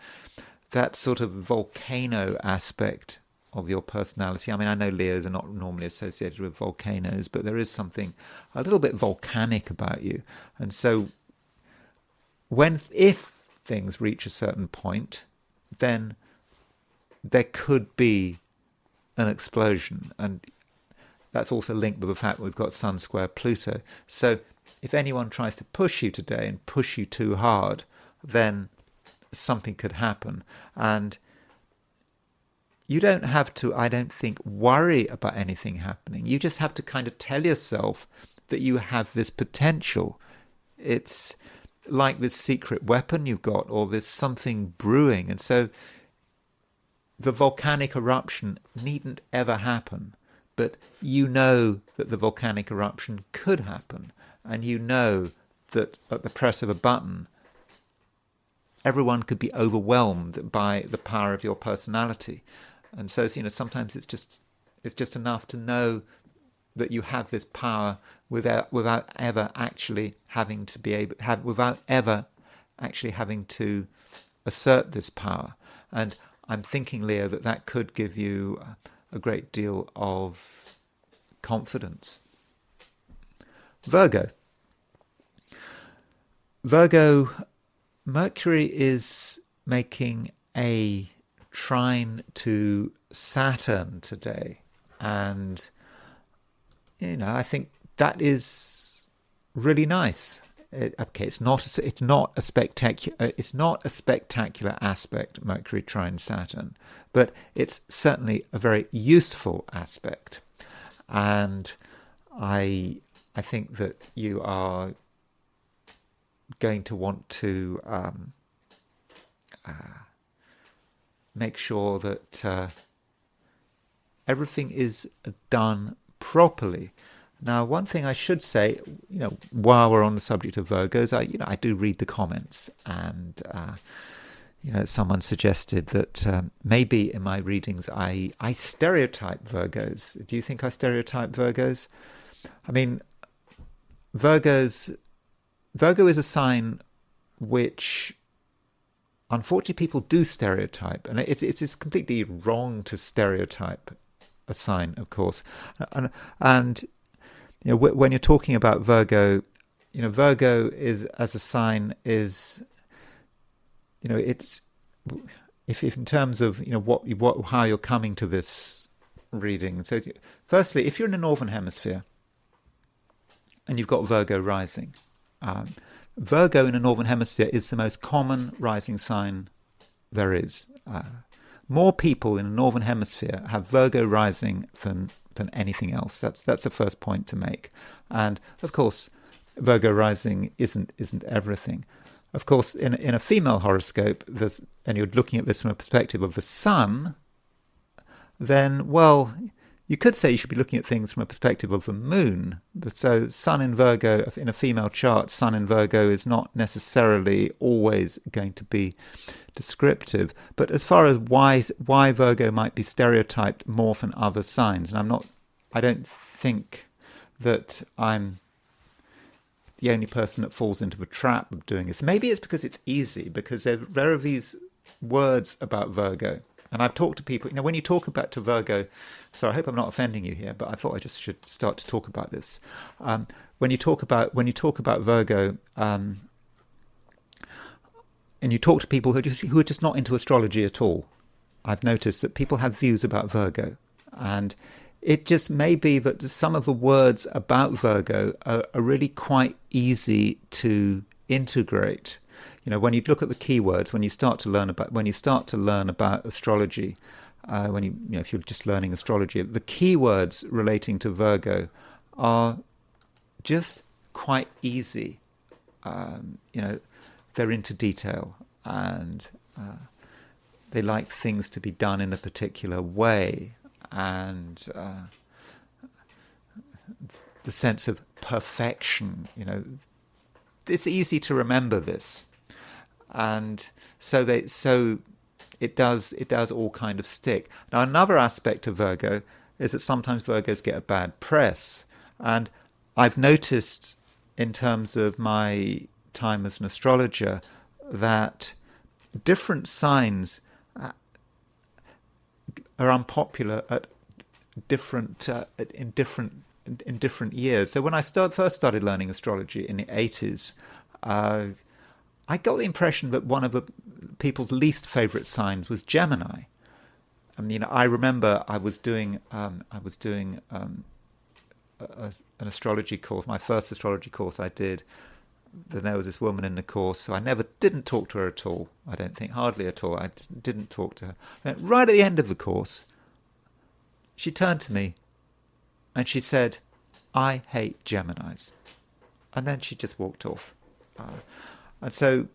that sort of volcano aspect of your personality. I mean, I know Leos are not normally associated with volcanoes, but there is something a little bit volcanic about you. And so, if things reach a certain point, then there could be an explosion, and that's also linked with the fact that we've got Sun square Pluto. So if anyone tries to push you today and push you too hard, then something could happen. And you don't have to, I don't think, worry about anything happening. You just have to kind of tell yourself that you have this potential. It's like this secret weapon you've got, or there's something brewing. And so the volcanic eruption needn't ever happen, but you know that the volcanic eruption could happen, and you know that at the press of a button, everyone could be overwhelmed by the power of your personality. And so, sometimes it's just It's just enough to know that you have this power without ever actually having to assert this power. And I'm thinking, Leo, that could give you a great deal of confidence. Virgo, Mercury is making a trine to Saturn today, and I think that is really nice. It's not a spectacular aspect, Mercury trine Saturn, but it's certainly a very useful aspect, and I think that you are going to want to make sure that everything is done properly. Now, one thing I should say, while we're on the subject of Virgos, I do read the comments, and someone suggested that maybe in my readings I stereotype Virgos. Do you think I stereotype Virgos? I mean, Virgo is a sign which, unfortunately, people do stereotype, and it's completely wrong to stereotype a sign, of course. And when you're talking about Virgo, Virgo is, as a sign, is, it's, if in terms of how you're coming to this reading. So, firstly, if you're in the northern hemisphere and you've got Virgo rising, Virgo in the northern hemisphere is the most common rising sign there is. More people in the northern hemisphere have Virgo rising than anything else. That's the first point to make. And of course, Virgo rising isn't everything. Of course, in a female horoscope, and you're looking at this from a perspective of the sun, then, well, you could say you should be looking at things from a perspective of the moon. So sun in Virgo, in a female chart, sun in Virgo is not necessarily always going to be descriptive. But as far as why Virgo might be stereotyped more than other signs, and I don't think that I'm the only person that falls into the trap of doing this. Maybe it's because it's easy, because there are these words about Virgo. And I've talked to people, when you talk about to Virgo, sorry, I hope I'm not offending you here, but I thought I just should start to talk about this. When you talk about Virgo, and you talk to people who are just not into astrology at all, I've noticed that people have views about Virgo, and it just may be that some of the words about Virgo are really quite easy to integrate. When you look at the keywords, when you start to learn about astrology, if you're just learning astrology, the keywords relating to Virgo are just quite easy. They're into detail, and they like things to be done in a particular way, and the sense of perfection. It's easy to remember this. And so it does all kind of stick. Now, another aspect of Virgo is that sometimes Virgos get a bad press, and I've noticed in terms of my time as an astrologer that different signs are unpopular in different years. So when I first started learning astrology in the 80s. I got the impression that one of the people's least favourite signs was Gemini. I remember I was doing an astrology course. My first astrology course I did. Then there was this woman in the course, so I didn't talk to her at all. I don't think, hardly at all. I didn't talk to her. And right at the end of the course, she turned to me and she said, "I hate Geminis," and then she just walked off. And so,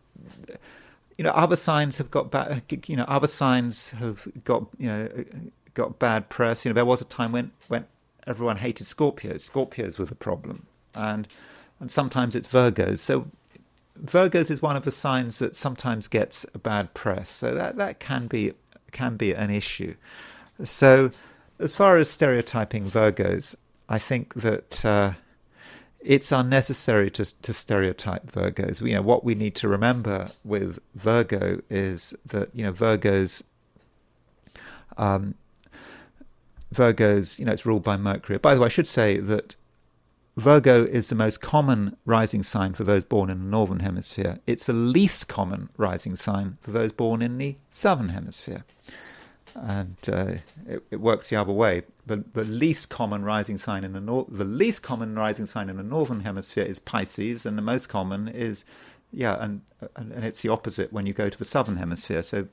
other signs have got bad. Other signs have got bad press. There was a time when everyone hated Scorpios. Scorpios were the problem, and sometimes it's Virgos. So, Virgos is one of the signs that sometimes gets a bad press. So that can be an issue. So, as far as stereotyping Virgos, I think that it's unnecessary to stereotype Virgos. What we need to remember with Virgo is that Virgos, it's ruled by Mercury. By the way, I should say that Virgo is the most common rising sign for those born in the northern hemisphere. It's the least common rising sign for those born in the southern hemisphere. And it works the other way. The least common rising sign in the northern hemisphere is Pisces, and the most common is and it's the opposite when you go to the southern hemisphere. So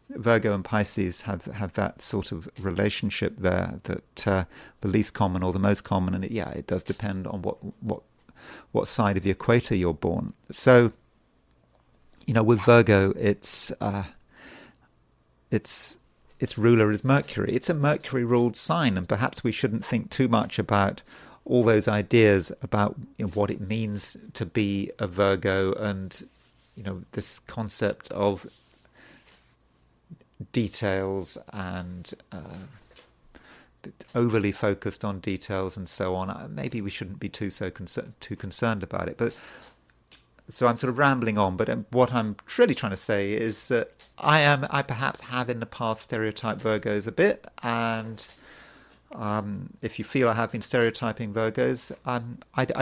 Virgo and Pisces have that sort of relationship there, that the least common or the most common, and it does depend on what side of the equator you're born. So with Virgo, its ruler is Mercury. It's a Mercury-ruled sign, and perhaps we shouldn't think too much about all those ideas about what it means to be a Virgo, and this concept of details and overly focused on details and so on. Maybe we shouldn't be too concerned about it. But so I'm sort of rambling on. But what I'm really trying to say is that I perhaps have in the past stereotyped Virgos a bit, and if you feel I have been stereotyping Virgos, I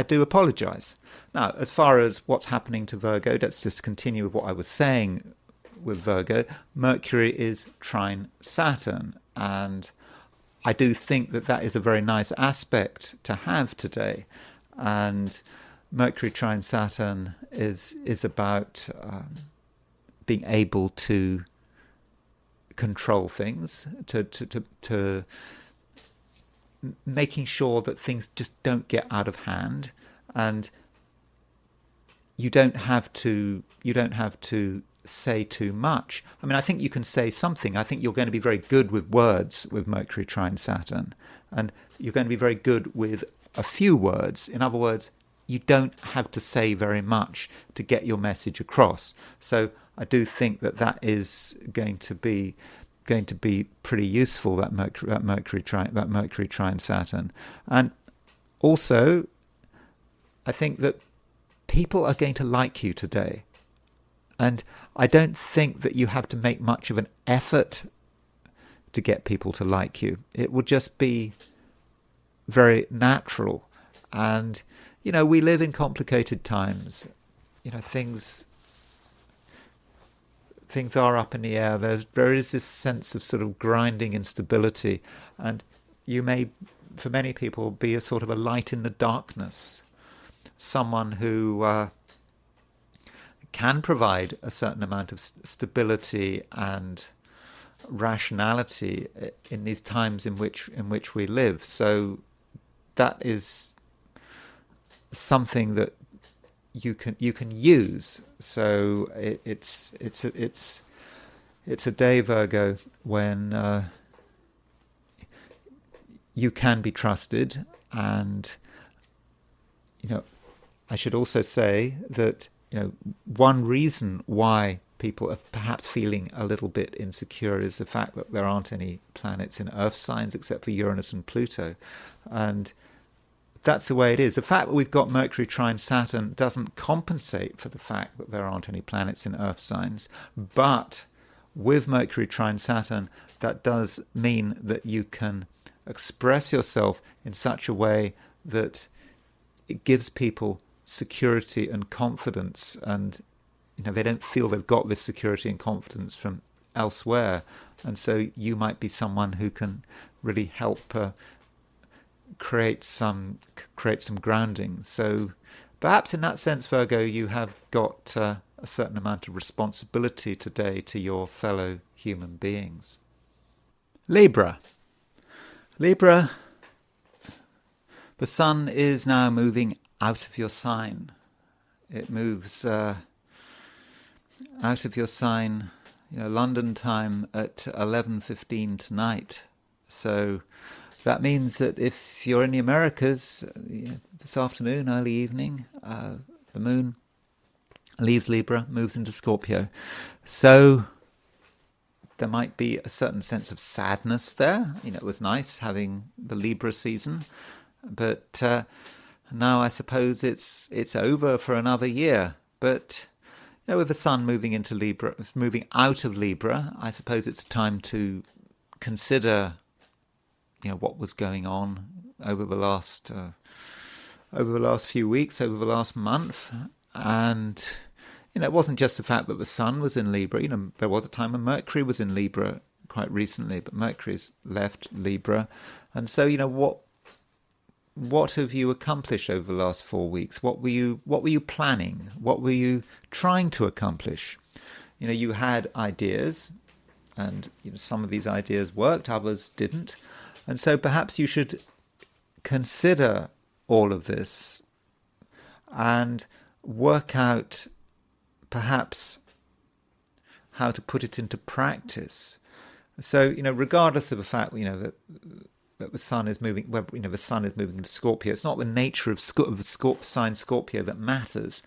do apologise. Now, as far as what's happening to Virgo, let's just continue with what I was saying. With Virgo, Mercury is trine Saturn, and I do think that is a very nice aspect to have today. And Mercury trine Saturn is about being able to control things, to making sure that things just don't get out of hand, and you don't have to say too much. I mean, I think you can say something. I think you're going to be very good with words with Mercury trine Saturn, and you're going to be very good with a few words. In other words, you don't have to say very much to get your message across. So I do think that is going to be pretty useful, that Mercury trine Saturn. And also, I think that people are going to like you today. And I don't think that you have to make much of an effort to get people to like you. It will just be very natural. And, we live in complicated times. Things are up in the air. There is this sense of sort of grinding instability. And you may, for many people, be a sort of a light in the darkness. Someone who can provide a certain amount of stability and rationality in these times in which we live. So that is something that you can use. So it's a day, Virgo, when you can be trusted. And I should also say that one reason why people are perhaps feeling a little bit insecure is the fact that there aren't any planets in Earth signs except for Uranus and Pluto. And that's the way it is. The fact that we've got Mercury trine Saturn doesn't compensate for the fact that there aren't any planets in Earth signs. But with Mercury trine Saturn, that does mean that you can express yourself in such a way that it gives people security and confidence, and they don't feel they've got this security and confidence from elsewhere, and so you might be someone who can really help create some grounding. So perhaps in that sense, Virgo, you have got a certain amount of responsibility today to your fellow human beings. Libra, the sun is now moving out of your sign. It moves out of your sign, London time at 11:15 tonight. So that means that if you're in the Americas this afternoon, early evening, the moon leaves Libra, moves into Scorpio. So there might be a certain sense of sadness there. It was nice having the Libra season, but now I suppose it's over for another year. But with the sun moving into Libra, moving out of Libra, I suppose it's time to consider, what was going on over the last few weeks, over the last month, and it wasn't just the fact that the sun was in Libra. There was a time when Mercury was in Libra quite recently, but Mercury's left Libra, and so what have you accomplished over the last 4 weeks? What were you planning? What were you trying to accomplish? You had ideas, and some of these ideas worked, others didn't. And so perhaps you should consider all of this and work out perhaps how to put it into practice. So, regardless of the fact, that the sun is moving, the sun is moving into Scorpio. It's not the nature of the sign Scorpio that matters.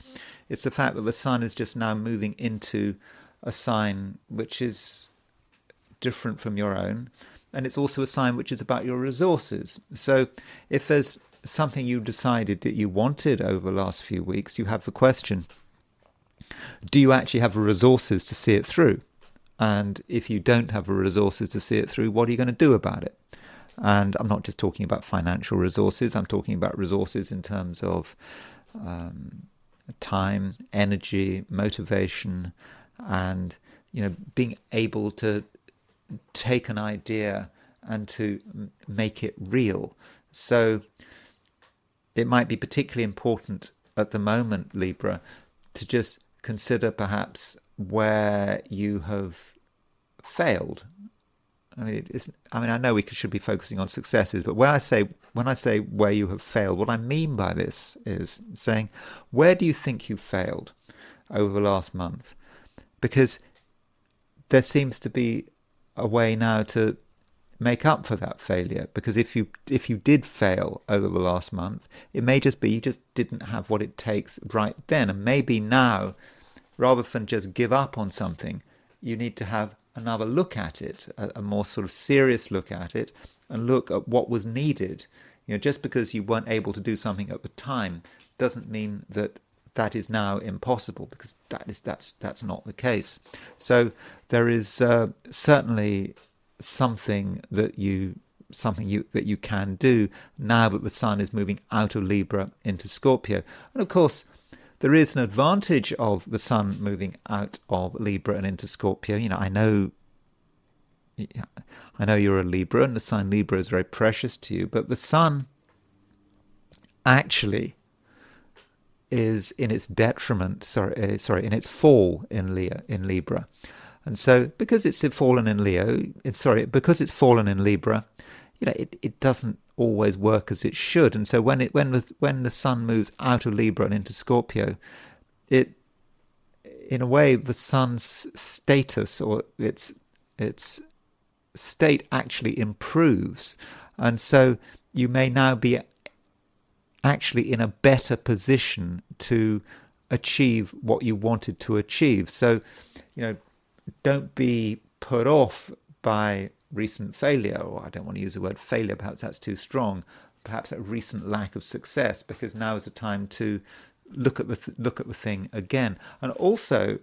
It's the fact that the sun is just now moving into a sign which is different from your own, and it's also a sign which is about your resources. So if there's something you decided that you wanted over the last few weeks, you have the question, do you actually have the resources to see it through? And if you don't have the resources to see it through, what are you going to do about it? And I'm not just talking about financial resources, I'm talking about resources in terms of time, energy, motivation, and being able to take an idea and to make it real. So it might be particularly important at the moment, Libra, to just consider perhaps where you have failed. I know we should be focusing on successes, but when I say where you have failed, what I mean by this is saying, where do you think you failed over the last month? Because there seems to be a way now to make up for that failure. Because if you did fail over the last month, it may just be you just didn't have what it takes right then, and maybe now, rather than just give up on something, you need to have another look at it, a more sort of serious look at it, and look at what was needed. Just because you weren't able to do something at the time doesn't mean that is now impossible, because that's not the case. So there is certainly something that you can do now that the sun is moving out of Libra into Scorpio. And of course, there is an advantage of the sun moving out of Libra and into Scorpio. I know you're a Libra, and the sign Libra is very precious to you, but the sun actually is in its detriment, in its fall in Libra. And so because it's fallen in Libra, it doesn't always work as it should. And so when the sun moves out of Libra and into Scorpio, in a way, the sun's status or its state actually improves. And so you may now be actually in a better position to achieve what you wanted to achieve. So, don't be put off by recent failure, or I don't want to use the word failure, perhaps that's too strong, perhaps a recent lack of success, because now is the time to look at the thing again. And also,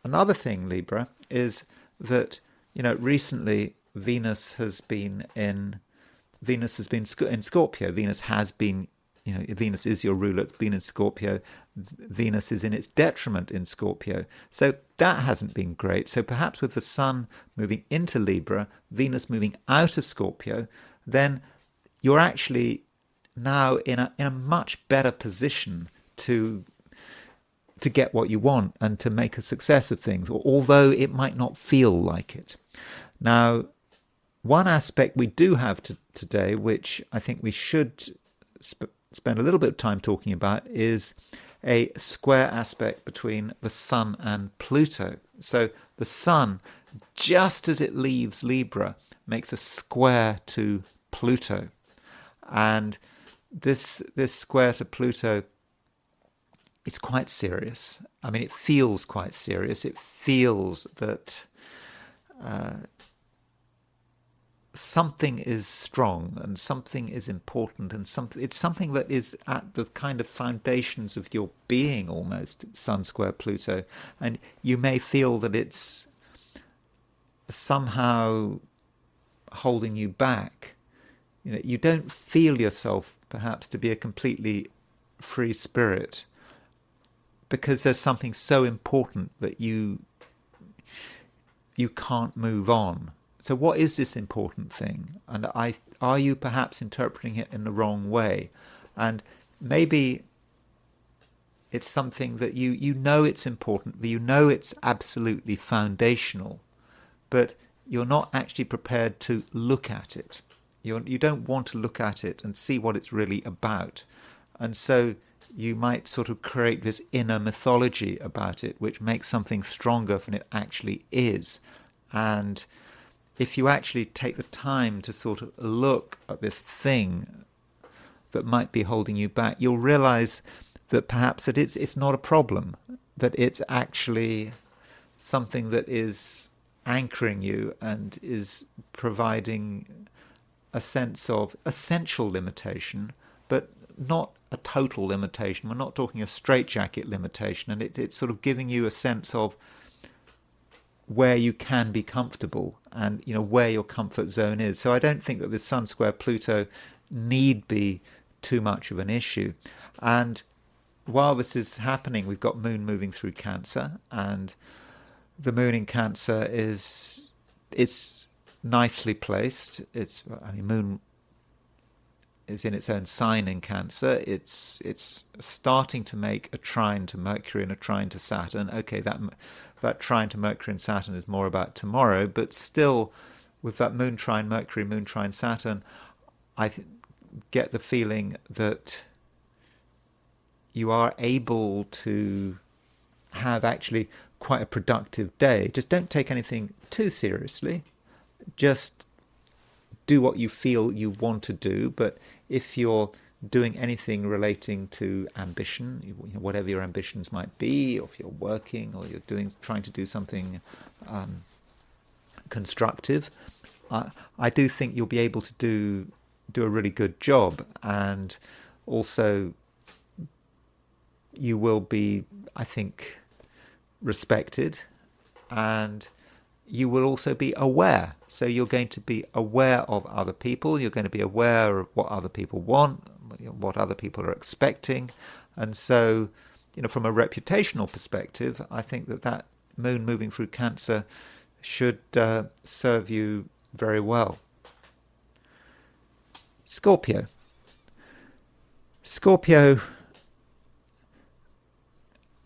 another thing, Libra, is that recently Venus has been in Scorpio. Venus is your ruler. It's been in Scorpio. Venus is in its detriment in Scorpio. So that hasn't been great. So perhaps with the sun moving into Libra, Venus moving out of Scorpio, then you're actually now in a much better position to get what you want and to make a success of things, although it might not feel like it. Now, one aspect we do have today, which I think we should spend a little bit of time talking about, is a square aspect between the sun and Pluto. So the sun, just as it leaves Libra, makes a square to Pluto. And this square to Pluto, it's quite serious. I mean, it feels quite serious. It feels that something is strong and something is important, and it's something that is at the kind of foundations of your being almost, Sun square Pluto, and you may feel that it's somehow holding you back. You don't feel yourself perhaps to be a completely free spirit because there's something so important that you can't move on. So what is this important thing? And are you perhaps interpreting it in the wrong way? And maybe it's something that you know it's important, you know it's absolutely foundational, but you're not actually prepared to look at it. You don't want to look at it and see what it's really about. And so you might sort of create this inner mythology about it, which makes something stronger than it actually is. And if you actually take the time to sort of look at this thing that might be holding you back, you'll realize that perhaps that it's not a problem, that it's actually something that is anchoring you and is providing a sense of essential limitation, but not a total limitation. We're not talking a straitjacket limitation, and it's sort of giving you a sense of where you can be comfortable and where your comfort zone is. So I don't think that the Sun square Pluto need be too much of an issue. And while this is happening, we've got Moon moving through Cancer, and the Moon in Cancer it's nicely placed. Moon is in its own sign in Cancer. It's starting to make a trine to Mercury and a trine to Saturn. Okay, that trine to Mercury and Saturn is more about tomorrow, but still, with that Moon trine Mercury, Moon trine Saturn, I get the feeling that you are able to have actually quite a productive day. Just don't take anything too seriously. Just do what you feel you want to do, but if you're doing anything relating to ambition, whatever your ambitions might be, or if you're working or you're trying to do something constructive, I do think you'll be able to do a really good job, and also you will be, I think, respected, and you will also be aware. So you're going to be aware of other people, you're going to be aware of what other people want, what other people are expecting. And so, from a reputational perspective, I think that Moon moving through Cancer should serve you very well. Scorpio,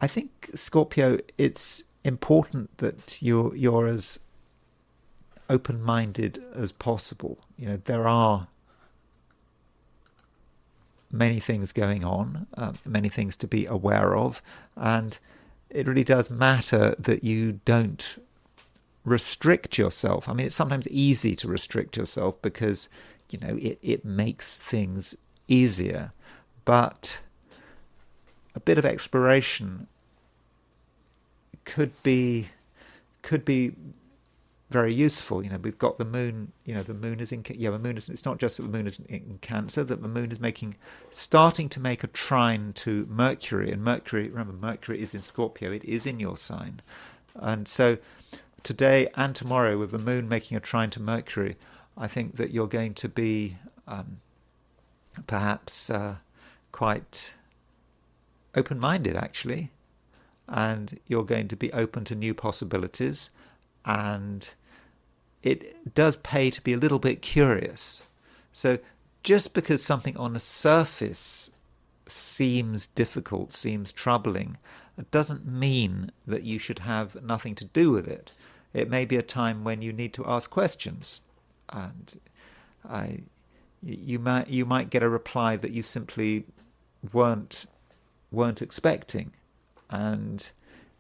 I think Scorpio, it's important that you're as open-minded as possible. There are many things going on, many things to be aware of, and it really does matter that you don't restrict yourself. It's sometimes easy to restrict yourself because it makes things easier, but a bit of exploration could be very useful. We've got the Moon. The Moon is in. The Moon is. It's not just that the Moon is in Cancer. That the Moon is starting to make a trine to Mercury, and Mercury. Remember, Mercury is in Scorpio. It is in your sign, and so today and tomorrow, with the Moon making a trine to Mercury, I think that you're going to be perhaps quite open-minded, actually. And you're going to be open to new possibilities, and it does pay to be a little bit curious. So just because something on the surface seems difficult, seems troubling, it doesn't mean that you should have nothing to do with it. It may be a time when you need to ask questions, and you might get a reply that you simply weren't expecting. And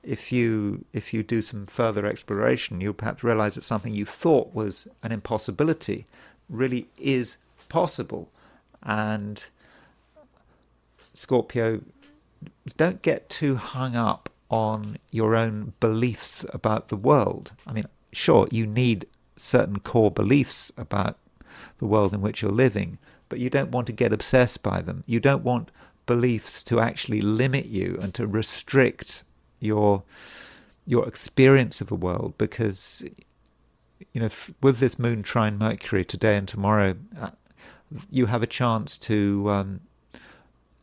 if you do some further exploration, you'll perhaps realize that something you thought was an impossibility really is possible. And Scorpio, don't get too hung up on your own beliefs about the world. sure, you need certain core beliefs about the world in which you're living, but you don't want to get obsessed by them. You don't want beliefs to actually limit you and to restrict your experience of the world, because with this moon trine Mercury today and tomorrow, you have a chance to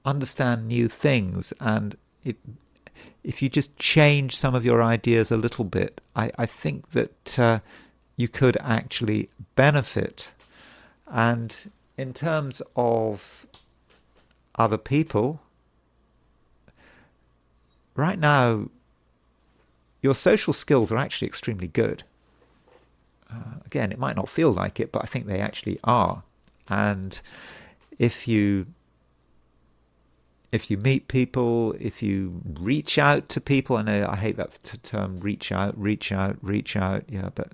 understand new things, and if you just change some of your ideas a little bit, I think that you could actually benefit. And in terms of other people, right now, your social skills are actually extremely good. Again, it might not feel like it, but I think they actually are. And if you meet people, if you reach out to people, I know I hate that term, reach out. Yeah, but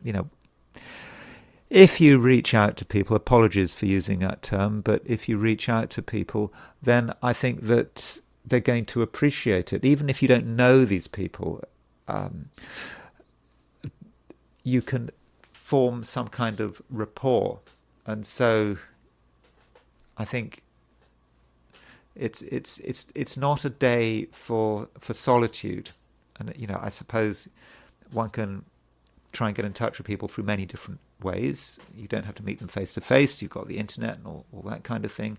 if you reach out to people, apologies for using that term, but if you reach out to people, then I think that they're going to appreciate it. Even if you don't know these people, you can form some kind of rapport. And so I think it's not a day for solitude. And I suppose one can try and get in touch with people through many different ways. You don't have to meet them face to face. You've got the internet and all that kind of thing.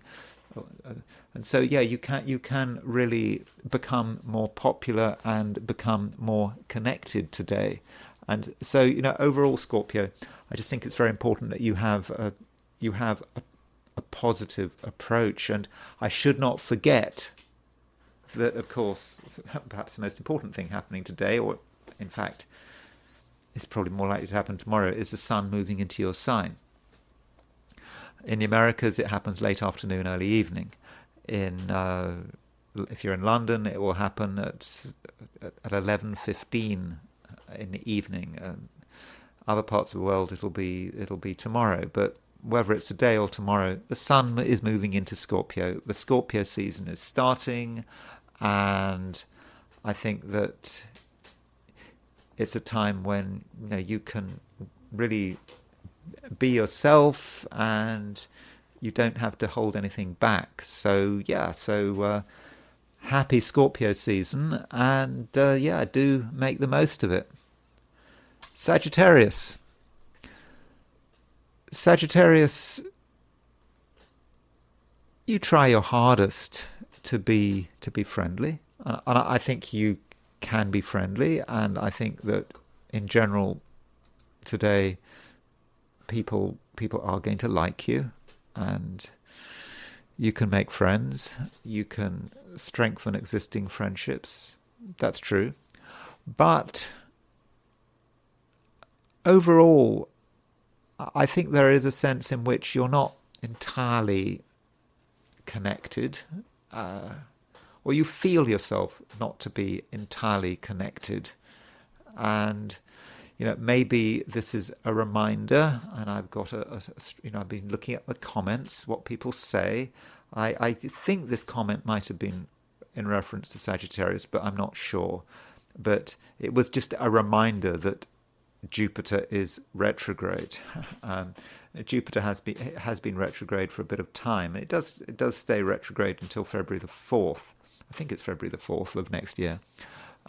And so you can really become more popular and become more connected today. And so overall, Scorpio, I just think it's very important that you have a positive approach. And I should not forget that, of course, perhaps the most important thing happening today, or in fact it's probably more likely to happen tomorrow, is the sun moving into your sign. In the Americas, it happens late afternoon, early evening. If you're in London, it will happen at 11:15 in the evening. Other parts of the world, it'll be tomorrow. But whether it's today or tomorrow, the sun is moving into Scorpio. The Scorpio season is starting, and I think that it's a time when you can really be yourself, and you don't have to hold anything back. So happy Scorpio season, and do make the most of it. Sagittarius, you try your hardest to be friendly, and I think you can be friendly, and I think that in general today people are going to like you, and you can make friends, you can strengthen existing friendships. That's true. But overall, I think there is a sense in which you're not entirely connected, or you feel yourself not to be entirely connected. And maybe this is a reminder, and I've got I've been looking at the comments, what people say. I think this comment might have been in reference to Sagittarius, but I'm not sure. But it was just a reminder that Jupiter is retrograde. Jupiter has been retrograde for a bit of time. It does stay retrograde until February the 4th. I think it's February the 4th of next year.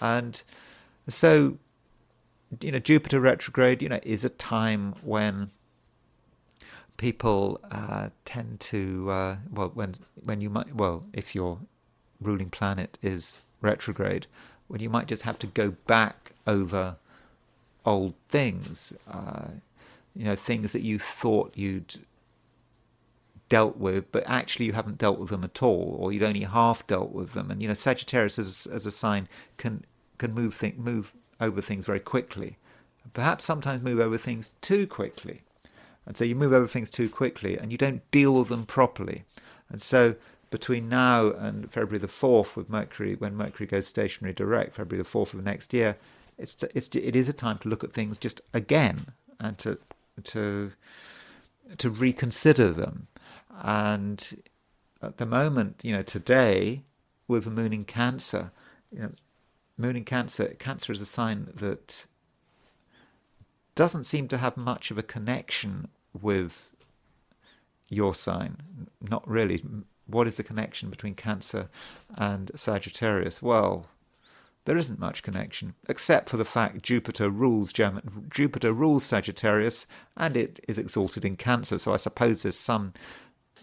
And so Jupiter retrograde, is a time when people tend to if your ruling planet is retrograde, when you might just have to go back over old things, things that you thought you'd dealt with, but actually you haven't dealt with them at all, or you'd only half dealt with them. And Sagittarius as a sign can move over things very quickly, perhaps sometimes move over things too quickly. And so you move over things too quickly and you don't deal with them properly. And so between now and February the 4th, with Mercury, when Mercury goes stationary direct, February the 4th of next year, it is a time to look at things just again, and to reconsider them. And at the moment, today, with the moon in Cancer, Cancer is a sign that doesn't seem to have much of a connection with your sign. Not really. What is the connection between Cancer and Sagittarius? Well, there isn't much connection, except for the fact Jupiter rules Sagittarius, and it is exalted in Cancer. So I suppose there's some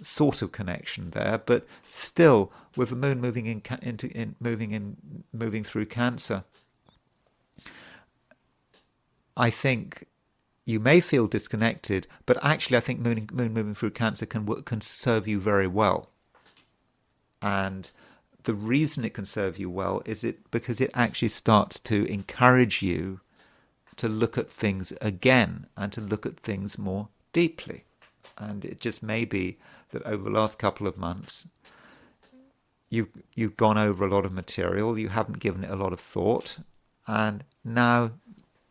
sort of connection there, but still, with the Moon moving through Cancer, I think you may feel disconnected, but actually, I think Moon moving through Cancer can serve you very well. And the reason it can serve you well is because it actually starts to encourage you to look at things again and to look at things more deeply. And it just may be that over the last couple of months, you've gone over a lot of material, you haven't given it a lot of thought, and now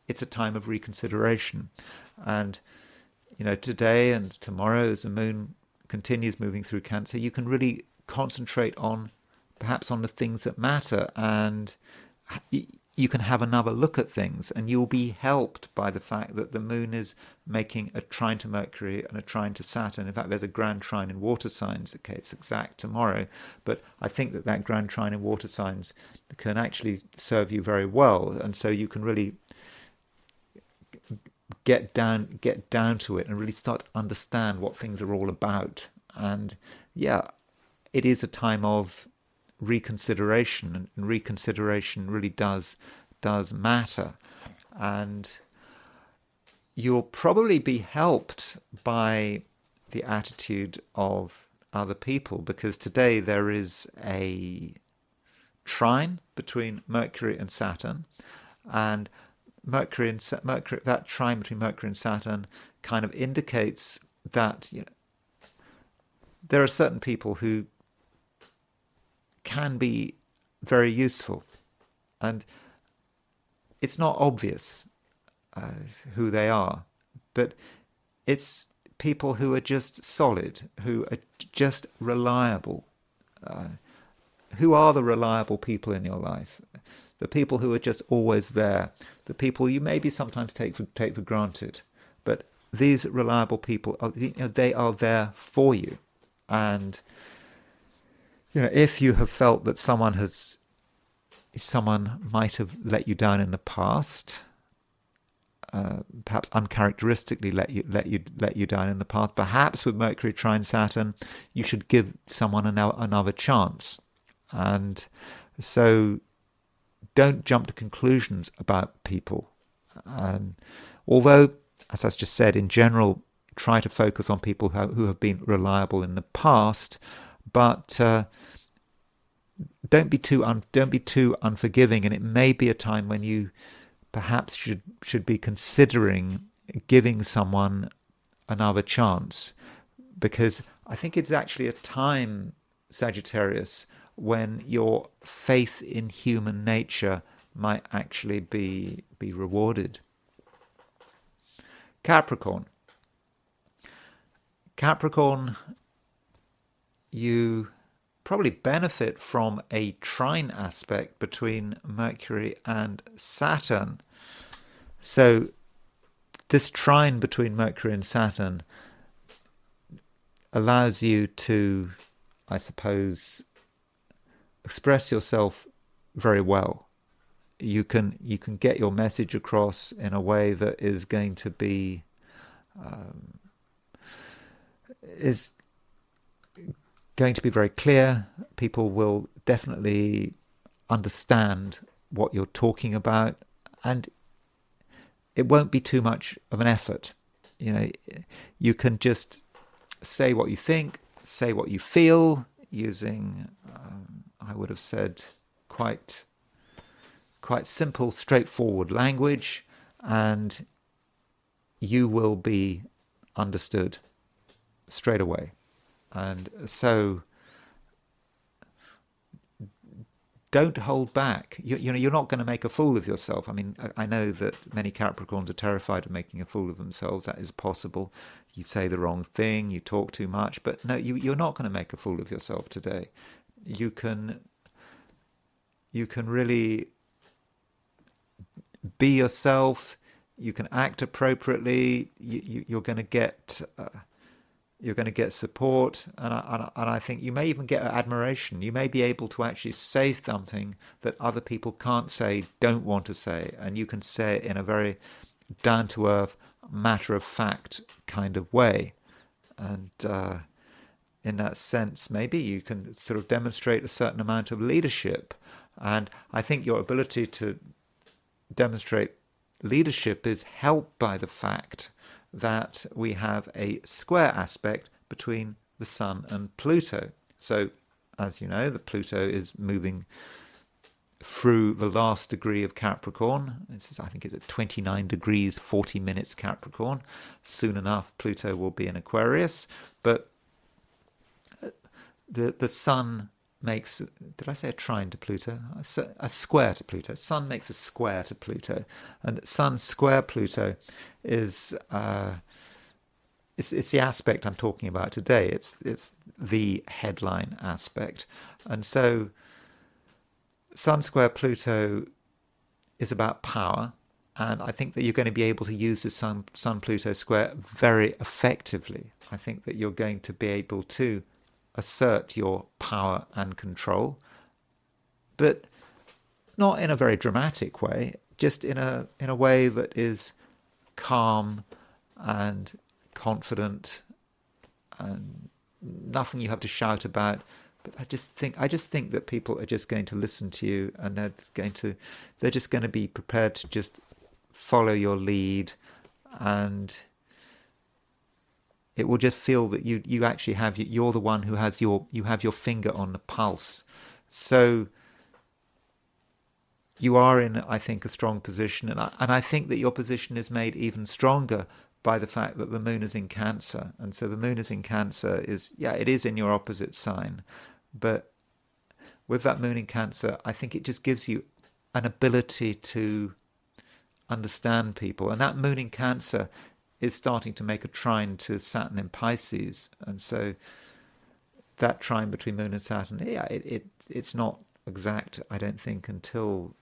it's a time of reconsideration. And today and tomorrow, as the Moon continues moving through Cancer, you can really concentrate perhaps on the things that matter, and you can have another look at things, and you'll be helped by the fact that the Moon is making a trine to Mercury and a trine to Saturn. In fact, there's a grand trine in water signs. Okay, it's exact tomorrow, but I think that grand trine in water signs can actually serve you very well, and so you can really get down to it and really start to understand what things are all about. And yeah, it is a time of reconsideration, and reconsideration really does matter. And you'll probably be helped by the attitude of other people, because today there is a trine between Mercury and Saturn, and that trine between Mercury and Saturn kind of indicates that there are certain people who can be very useful, and it's not obvious who they are, but it's people who are just solid, who are just reliable. Who are the reliable people in your life? The people who are just always there, the people you maybe sometimes take for granted, but these reliable people they are there for you. And if you have felt that someone might have let you down in the past, perhaps uncharacteristically let you down in the past, perhaps with Mercury trine Saturn, you should give someone another chance. And so don't jump to conclusions about people. And although, as I've just said, in general, try to focus on people who have been reliable in the past, but don't be too unforgiving. And it may be a time when you perhaps should be considering giving someone another chance, because I think it's actually a time, Sagittarius, when your faith in human nature might actually be rewarded. Capricorn, you probably benefit from a trine aspect between Mercury and Saturn. So this trine between Mercury and Saturn allows you to, I suppose, express yourself very well. You can get your message across in a way that is going to be very clear. People will definitely understand what you're talking about, and it won't be too much of an effort. You can just say what you think, say what you feel, using I would have said quite simple, straightforward language, and you will be understood straight away. And so don't hold back. You're not going to make a fool of yourself. I mean, I know that many Capricorns are terrified of making a fool of themselves. That is possible. You say the wrong thing, you talk too much, but no, you're not going to make a fool of yourself today. You can really be yourself. you can act appropriately. You're going to get support, and I think you may even get admiration. You may be able to actually say something that other people can't say, don't want to say, and you can say it in a very down-to-earth, matter-of-fact kind of way. And in that sense, maybe you can sort of demonstrate a certain amount of leadership. And I think your ability to demonstrate leadership is helped by the fact that we have a square aspect between the Sun and Pluto. So, as you know, the Pluto is moving through the last degree of Capricorn. I think it's at 29 degrees, 40 minutes Capricorn. Soon enough, Pluto will be in Aquarius. But the Sun makes, did I say a trine to Pluto? A square to Pluto. Sun makes a square to Pluto. And Sun square Pluto is it's the aspect I'm talking about today. It's the headline aspect. And so Sun square Pluto is about power, and I think that you're going to be able to use the Sun-Pluto square very effectively. I think that you're going to be able to assert your power and control, but not in a very dramatic way, just in a way that is calm and confident, and nothing you have to shout about. But I just think that people are just going to listen to you, and they're just going to be prepared to just follow your lead, and it will just feel that you actually have, you're the one who has you have your finger on the pulse. So you are in, I think, a strong position, and I think that your position is made even stronger by the fact that the moon is in Cancer. And so the moon is in Cancer it is in your opposite sign. But with that moon in Cancer, I think it just gives you an ability to understand people. And that moon in Cancer is starting to make a trine to Saturn in Pisces. And so that trine between moon and Saturn, it's not exact, I don't think, until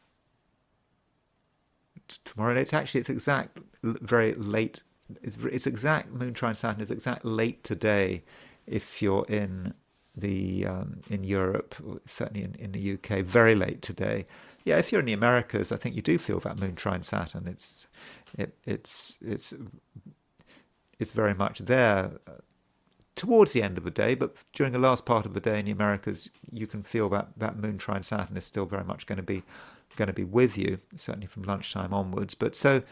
tomorrow. It's exact very late. It's exact, moon trine Saturn is exact late today if you're in in Europe, certainly in the UK, very late today. Yeah, if you're in the Americas, I think you do feel that moon trine Saturn. It's very much there towards the end of the day, but during the last part of the day in the Americas, you can feel that moon trine Saturn is still very much going to be with you, certainly from lunchtime onwards. But so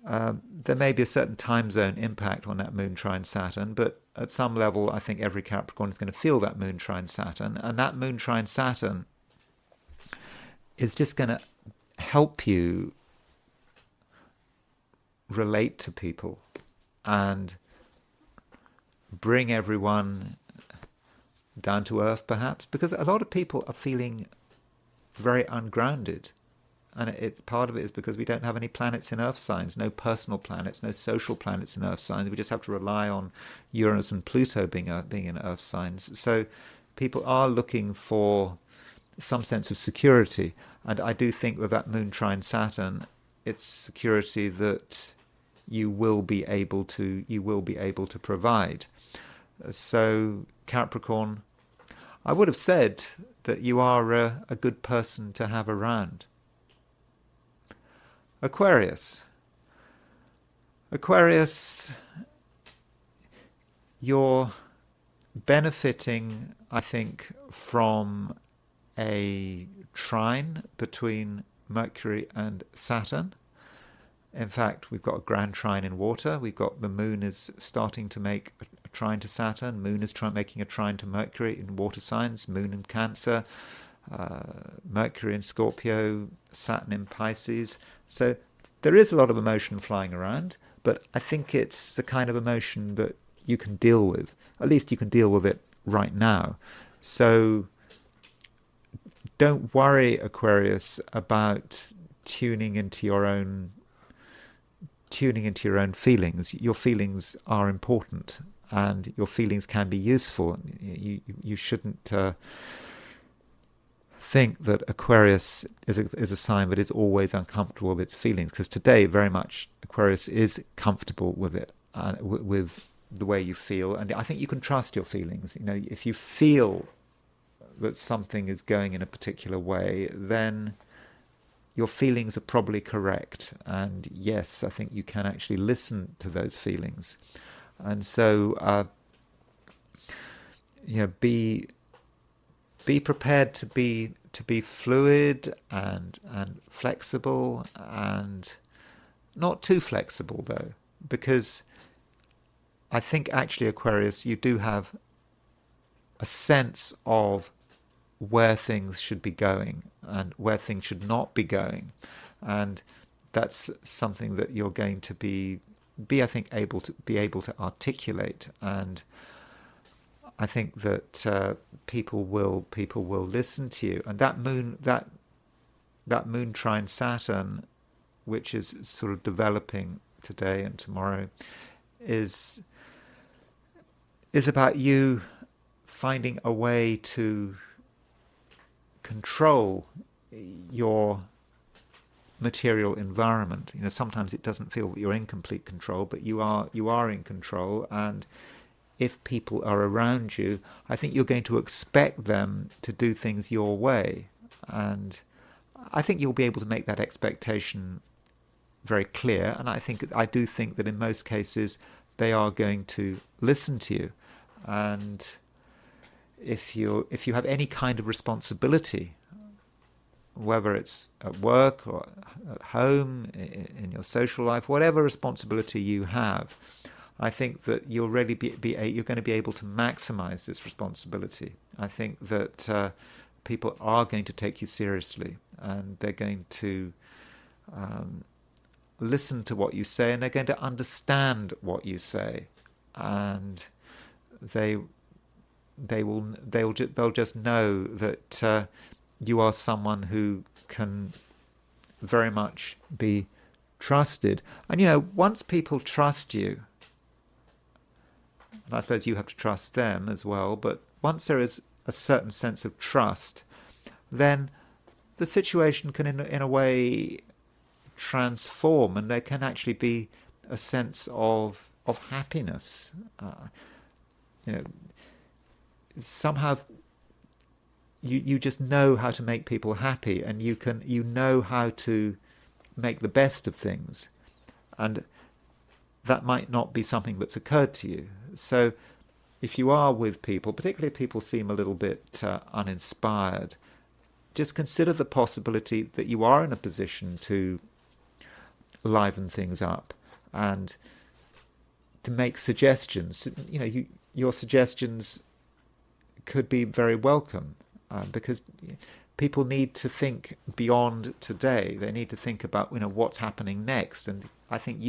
there may be a certain time zone impact on that moon trine Saturn, but at some level, I think every Capricorn is going to feel that moon trine Saturn, and that moon trine Saturn is just going to help you relate to people and bring everyone down to earth, perhaps, because a lot of people are feeling very ungrounded. And part of it is because we don't have any planets in earth signs, no personal planets, no social planets in earth signs. We just have to rely on Uranus and Pluto being in earth signs. So people are looking for some sense of security. And I do think with that moon trine Saturn, it's security that you will be able to provide. So Capricorn, I would have said that you are a good person to have around. Aquarius, you're benefiting, I think, from a trine between Mercury and Saturn. In fact, we've got a grand trine in water. We've got the moon is starting to make a trine to Saturn. Moon is making a trine to Mercury in water signs. Moon in Cancer, Mercury in Scorpio, Saturn in Pisces. So there is a lot of emotion flying around, but I think it's the kind of emotion that you can deal with. At least you can deal with it right now. So don't worry, Aquarius, about tuning into your own feelings. Your feelings are important, and your feelings can be useful. You shouldn't think that Aquarius is a sign that is always uncomfortable with its feelings, because today very much Aquarius is comfortable with it, with the way you feel, and I think you can trust your feelings. If you feel that something is going in a particular way, then your feelings are probably correct, and yes, I think you can actually listen to those feelings. And so be prepared to be fluid and flexible, and not too flexible though, because I think actually, Aquarius, you do have a sense of where things should be going and where things should not be going, and that's something that you're going to be I think able to articulate. And I think that people will listen to you. And that moon trine Saturn, which is sort of developing today and tomorrow, is about you finding a way to control your material environment. Sometimes it doesn't feel that you're in complete control, but you are in control. And if people are around you, I think you're going to expect them to do things your way, and I think you'll be able to make that expectation very clear. And I do think that in most cases they are going to listen to you. And if you have any kind of responsibility, whether it's at work or at home, in your social life, whatever responsibility you have, I think that you're going to be able to maximize this responsibility. I think that people are going to take you seriously, and they're going to listen to what you say, and they're going to understand what you say, and they'll just know that you are someone who can very much be trusted. And once people trust you, and I suppose you have to trust them as well, but once there is a certain sense of trust, then the situation can in a way transform, and there can actually be a sense of happiness. Somehow you just know how to make people happy, and you know how to make the best of things, and that might not be something that's occurred to you. So if you are with people, particularly if people seem a little bit uninspired, just consider the possibility that you are in a position to liven things up and to make suggestions. Your suggestions could be very welcome, because people need to think beyond today. They need to think about what's happening next. And I think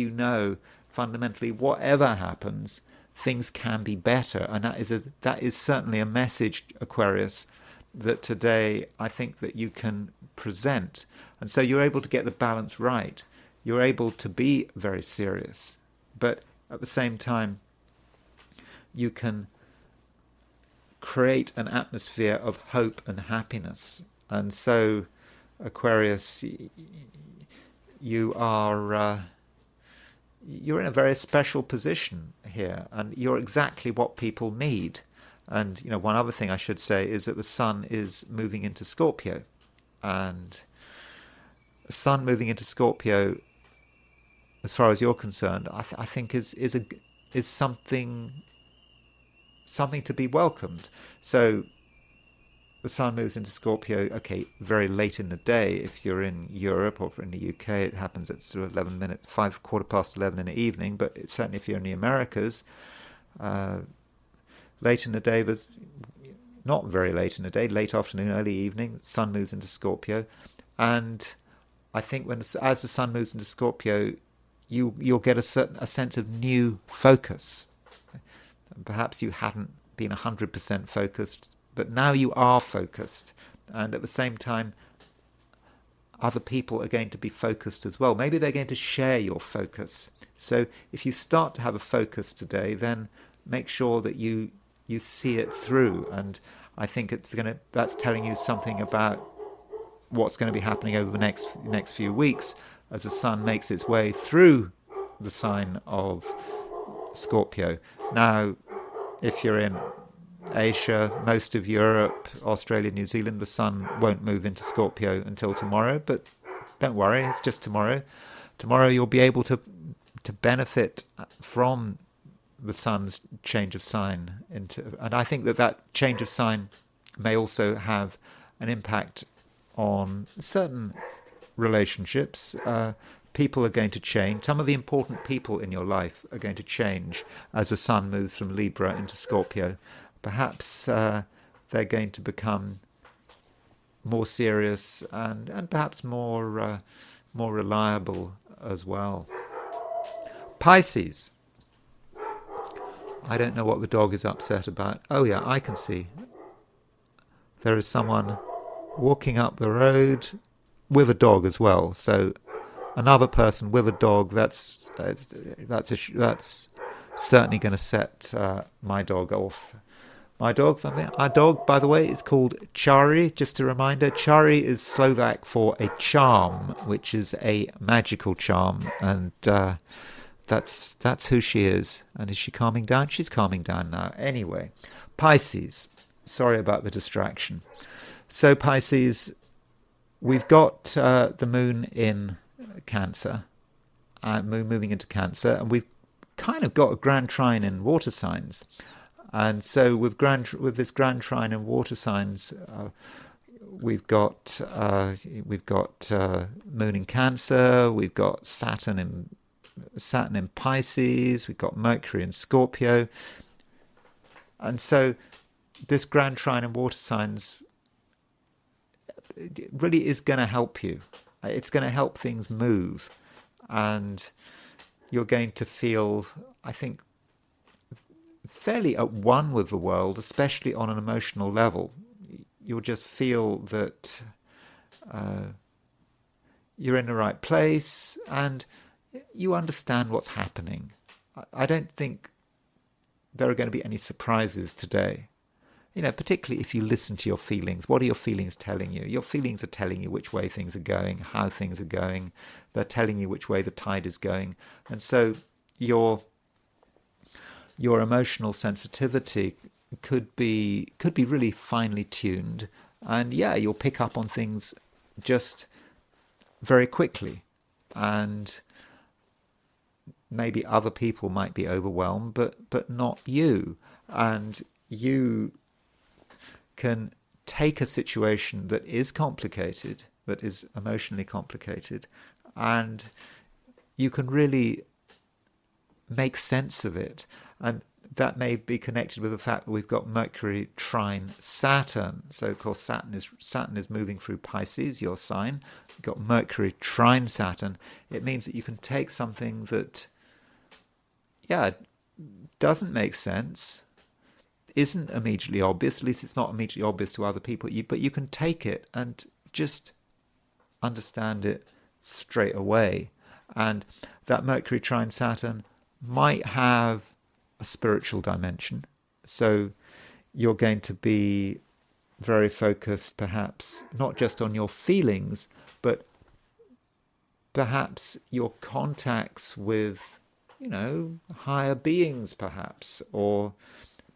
fundamentally, whatever happens, things can be better. And that is certainly a message, Aquarius, that today I think that you can present. And so you're able to get the balance right. You're able to be very serious, but at the same time you can create an atmosphere of hope and happiness. And so, Aquarius, you're in a very special position here, and you're exactly what people need. And one other thing I should say is that the Sun is moving into Scorpio, and the Sun moving into Scorpio, as far as you're concerned, I think is something to be welcomed. So the Sun moves into Scorpio, very late in the day. If you're in Europe or in the UK, it happens at sort of 11 in the evening. But certainly if you're in the Americas, late in the day, was not very late in the day, late afternoon, early evening, Sun moves into Scorpio. And I think as the Sun moves into Scorpio, you'll get a sense of new focus. Perhaps you hadn't been 100% focused, but now you are focused. And at the same time, other people are going to be focused as well. Maybe they're going to share your focus. So if you start to have a focus today, then make sure that you see it through. And I think that's telling you something about what's going to be happening over the next few weeks as the sun makes its way through the sign of Scorpio. Now, if you're in Asia, most of Europe, Australia, New Zealand, the sun won't move into Scorpio until tomorrow, but don't worry, it's just tomorrow. Tomorrow you'll be able to benefit from the sun's change of sign and I think that change of sign may also have an impact on certain relationships. People are going to change. Some of the important people in your life are going to change as the sun moves from Libra into Scorpio. Perhaps they're going to become more serious and perhaps more reliable as well. Pisces. I don't know what the dog is upset about. Oh yeah, I can see. There is someone walking up the road with a dog as well. So another person with a dog, that's certainly going to set my dog off. Our dog, by the way, is called Chari. Just a reminder, Chari is Slovak for a charm, which is a magical charm, and that's who she is. And is she calming down? She's calming down now. Anyway, Pisces. Sorry about the distraction. So Pisces, we've got the moon in Cancer, moon moving into Cancer, and we've kind of got a grand trine in water signs. And so with this grand trine in water signs, we've got moon in Cancer, we've got Saturn in Pisces, we've got Mercury in Scorpio, and so this grand trine in water signs really is going to help you. It's going to help things move, and you're going to feel, I think, fairly at one with the world, especially on an emotional level. You'll just feel that you're in the right place and you understand what's happening. I don't think there are going to be any surprises today. Particularly if you listen to your feelings. What are your feelings telling you? Your feelings are telling you which way things are going, how things are going. They're telling you which way the tide is going. And so your emotional sensitivity could be really finely tuned. And yeah, you'll pick up on things just very quickly. And maybe other people might be overwhelmed, but not you. And you can take a situation that is complicated, that is emotionally complicated, and you can really make sense of it. And that may be connected with the fact that we've got Mercury trine Saturn. So of course Saturn is moving through Pisces, your sign. You've got Mercury trine Saturn. It means that you can take something that doesn't make sense, isn't immediately obvious, at least it's not immediately obvious to other people, but you can take it and just understand it straight away. And that Mercury trine Saturn might have a spiritual dimension. So you're going to be very focused, perhaps, not just on your feelings, but perhaps your contacts with, higher beings, perhaps, or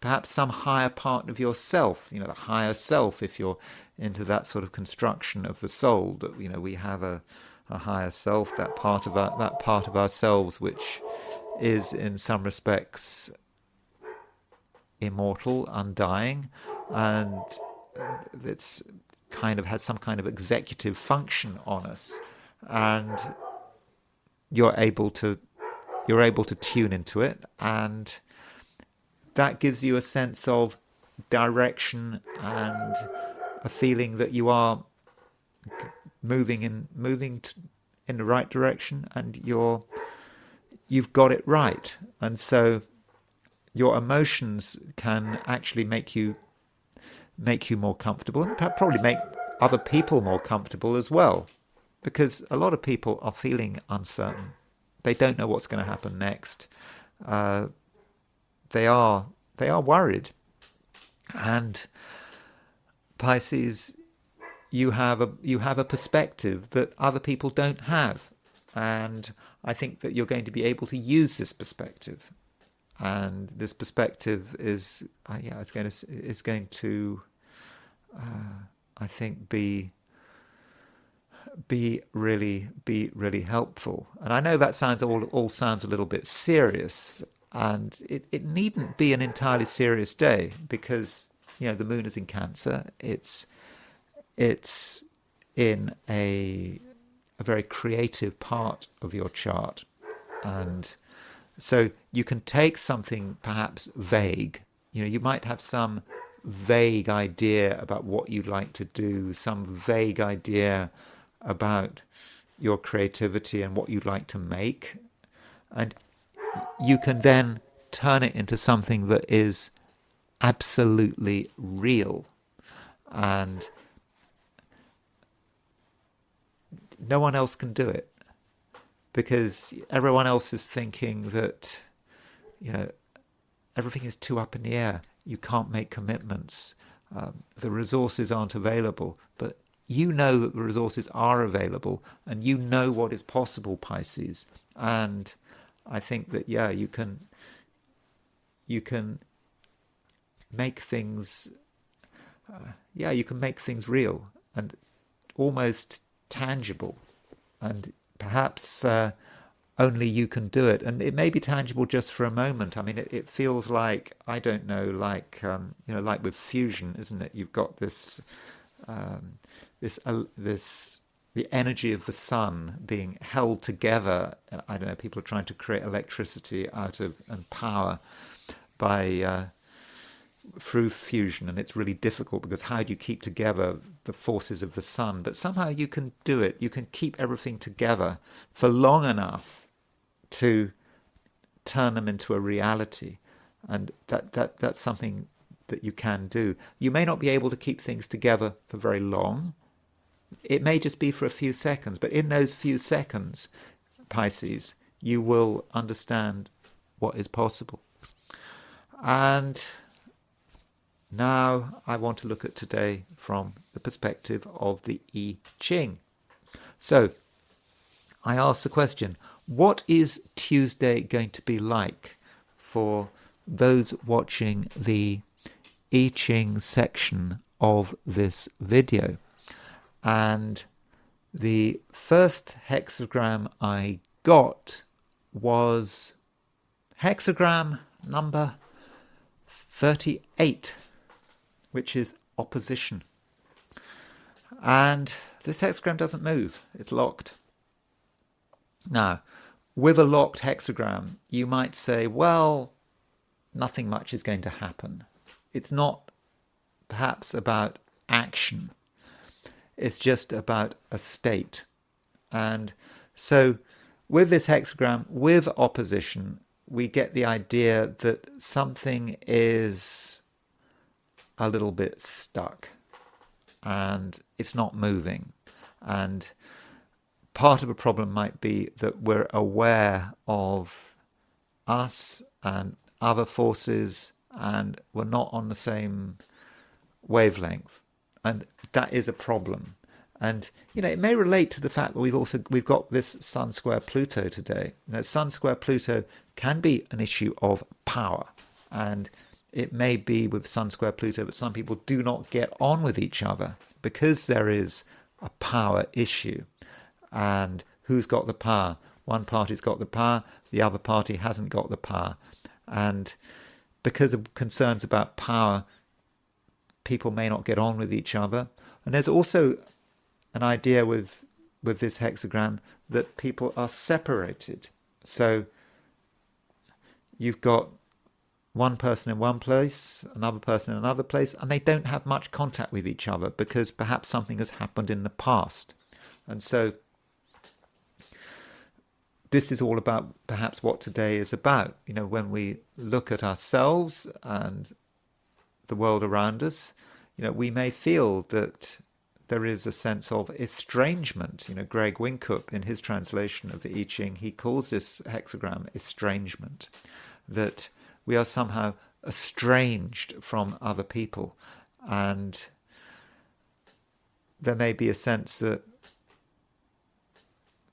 perhaps some higher part of yourself, the higher self, if you're into that sort of construction of the soul, that, we have a higher self, that part of ourselves which is in some respects immortal, undying, and it's kind of has some kind of executive function on us, and you're able to tune into it, and that gives you a sense of direction and a feeling that you are moving in the right direction, and you've got it right. And so your emotions can actually make you more comfortable, and probably make other people more comfortable as well, because a lot of people are feeling uncertain. They don't know what's going to happen next. They are worried. And Pisces, you have a perspective that other people don't have, and I think that you're going to be able to use this perspective, and this perspective is it's going to I think be really helpful. And I know that sounds all sounds a little bit serious, and it needn't be an entirely serious day, because the moon is in Cancer. It's in a very creative part of your chart, and so you can take something perhaps vague. You might have some vague idea about what you'd like to do, some vague idea about your creativity and what you'd like to make, and you can then turn it into something that is absolutely real, and no one else can do it, because everyone else is thinking that everything is too up in the air. You can't make commitments. The resources aren't available, but you know that the resources are available, and you know what is possible, Pisces. And I think that you can make things you can make things real and almost tangible, and perhaps only you can do it. And it may be tangible just for a moment. I mean, it feels like, I don't know, like like with fusion, isn't it? You've got this the energy of the sun being held together. I don't know, people are trying to create electricity out of and power by through fusion, and it's really difficult, because how do you keep together the forces of the sun? But somehow you can do it. You can keep everything together for long enough to turn them into a reality, and that's something that you can do. You may not be able to keep things together for very long. It may just be for a few seconds, but in those few seconds, Pisces, you will understand what is possible. And now I want to look at today from the perspective of the I Ching. So I ask the question, what is Tuesday going to be like for those watching the I Ching section of this video? And the first hexagram I got was hexagram number 38, which is opposition. And this hexagram doesn't move, it's locked. Now, with a locked hexagram, you might say, well, nothing much is going to happen. It's not perhaps about action. It's just about a state. And so with this hexagram, with opposition, we get the idea that something is a little bit stuck and it's not moving. And part of the problem might be that we're aware of us and other forces, and we're not on the same wavelength, and that is a problem. And it may relate to the fact that we've got this Sun square Pluto today. Now, Sun square Pluto can be an issue of power, and it may be with Sun square Pluto that some people do not get on with each other because there is a power issue. And who's got the power? One party's got the power, the other party hasn't got the power. And because of concerns about power, people may not get on with each other. And there's also an idea with this hexagram that people are separated. So you've got one person in one place, another person in another place, and they don't have much contact with each other because perhaps something has happened in the past. And so this is all about perhaps what today is about. When we look at ourselves and the world around us, we may feel that there is a sense of estrangement. Greg Winkup, in his translation of the I Ching, he calls this hexagram estrangement, that we are somehow estranged from other people. And there may be a sense that,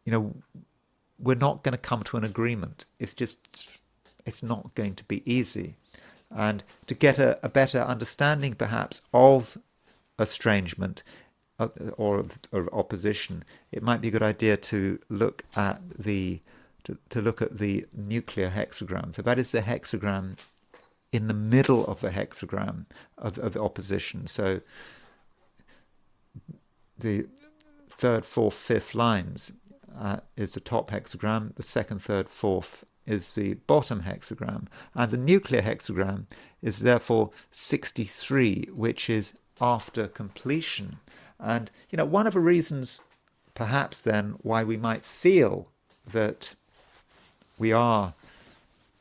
we're not going to come to an agreement. It's not going to be easy. And to get a better understanding, perhaps, of estrangement or opposition, it might be a good idea to look at the nuclear hexagram. So that is the hexagram in the middle of the hexagram of opposition. So the third, fourth, fifth lines is the top hexagram. The second, third, fourth is the bottom hexagram. And the nuclear hexagram is therefore 63, which is after completion. And, one of the reasons, perhaps then, why we might feel that we are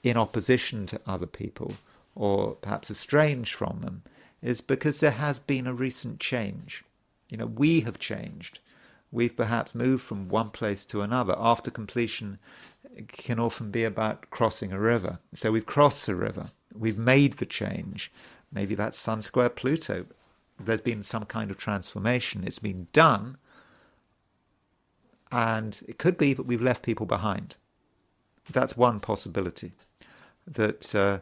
in opposition to other people, or perhaps estranged from them, is because there has been a recent change. We have changed. We've perhaps moved from one place to another. After completion, it can often be about crossing a river. So we've crossed the river. We've made the change. Maybe that's Sun square Pluto. There's been some kind of transformation. It's been done. And it could be that we've left people behind. That's one possibility. That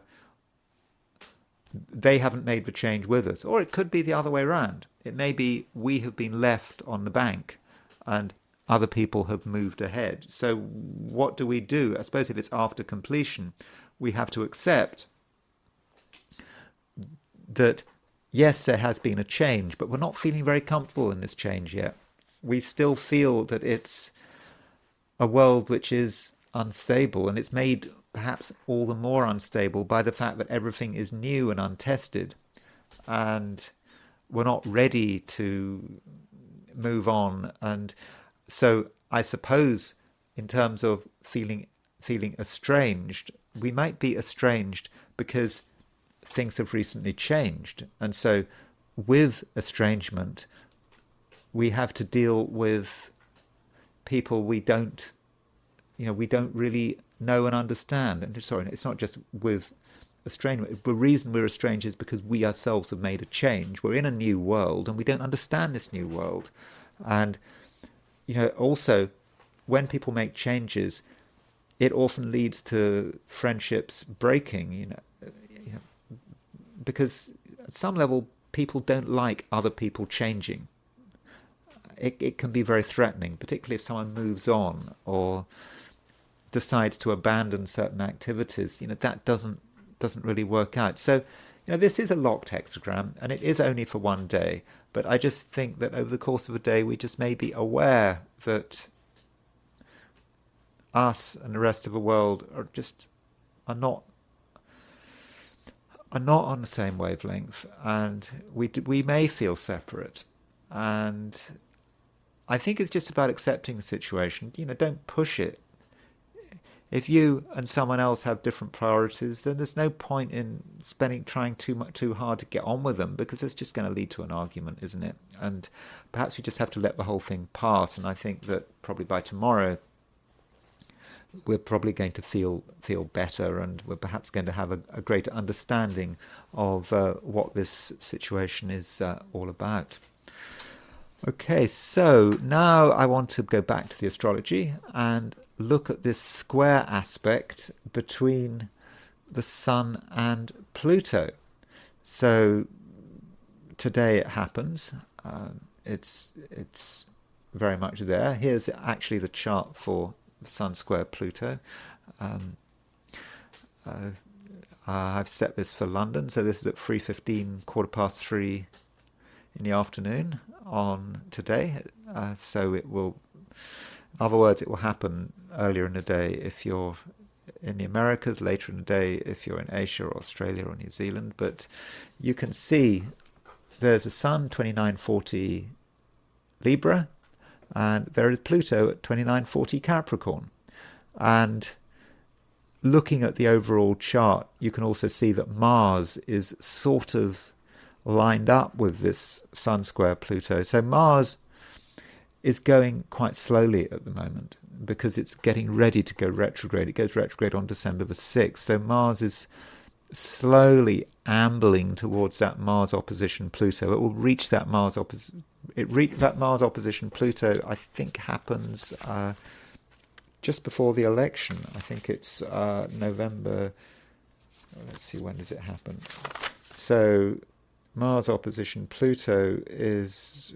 they haven't made the change with us. Or it could be the other way around. It may be we have been left on the bank and other people have moved ahead. So what do we do? I suppose if it's after completion, we have to accept that, yes, there has been a change, but we're not feeling very comfortable in this change yet. We still feel that it's a world which is unstable, and it's made perhaps all the more unstable by the fact that everything is new and untested, and we're not ready to move on. And so I suppose in terms of feeling estranged, we might be estranged because things have recently changed. And so with estrangement, we have to deal with people we don't really know and understand. And sorry, it's not just with estrangement. The reason we're estranged is because we ourselves have made a change. We're in a new world and we don't understand this new world. And, also when people make changes, it often leads to friendships breaking, because at some level, people don't like other people changing. It can be very threatening, particularly if someone moves on or decides to abandon certain activities. That doesn't really work out. So, this is a locked hexagram, and it is only for one day. But I just think that over the course of a day, we just may be aware that us and the rest of the world are not on the same wavelength, and we may feel separate. And I think it's just about accepting the situation. Don't push it. If you and someone else have different priorities, then there's no point in trying too hard to get on with them, because it's just going to lead to an argument, isn't it? And perhaps we just have to let the whole thing pass. And I think that probably by tomorrow, we're probably going to feel better, and we're perhaps going to have a greater understanding of what this situation is all about. Okay, so now I want to go back to the astrology and look at this square aspect between the Sun and Pluto. So today it happens. It's very much there. Here's actually the chart for Sun square Pluto. I've set this for London, so this is at 3:15, 3:15 in the afternoon on today. So it will, in other words, it will happen earlier in the day if you're in the Americas, later in the day if you're in Asia or Australia or New Zealand. But you can see there's a Sun 2940 Libra, and there is Pluto at 2940 Capricorn. And looking at the overall chart, you can also see that Mars is sort of lined up with this Sun square Pluto. So Mars is going quite slowly at the moment because it's getting ready to go retrograde. It goes retrograde on December the 6th. So Mars is slowly ambling towards that Mars opposition Pluto. It will reach that Mars that Mars opposition Pluto, I think, happens just before the election. I think it's November. Let's see, when does it happen? So Mars opposition Pluto is,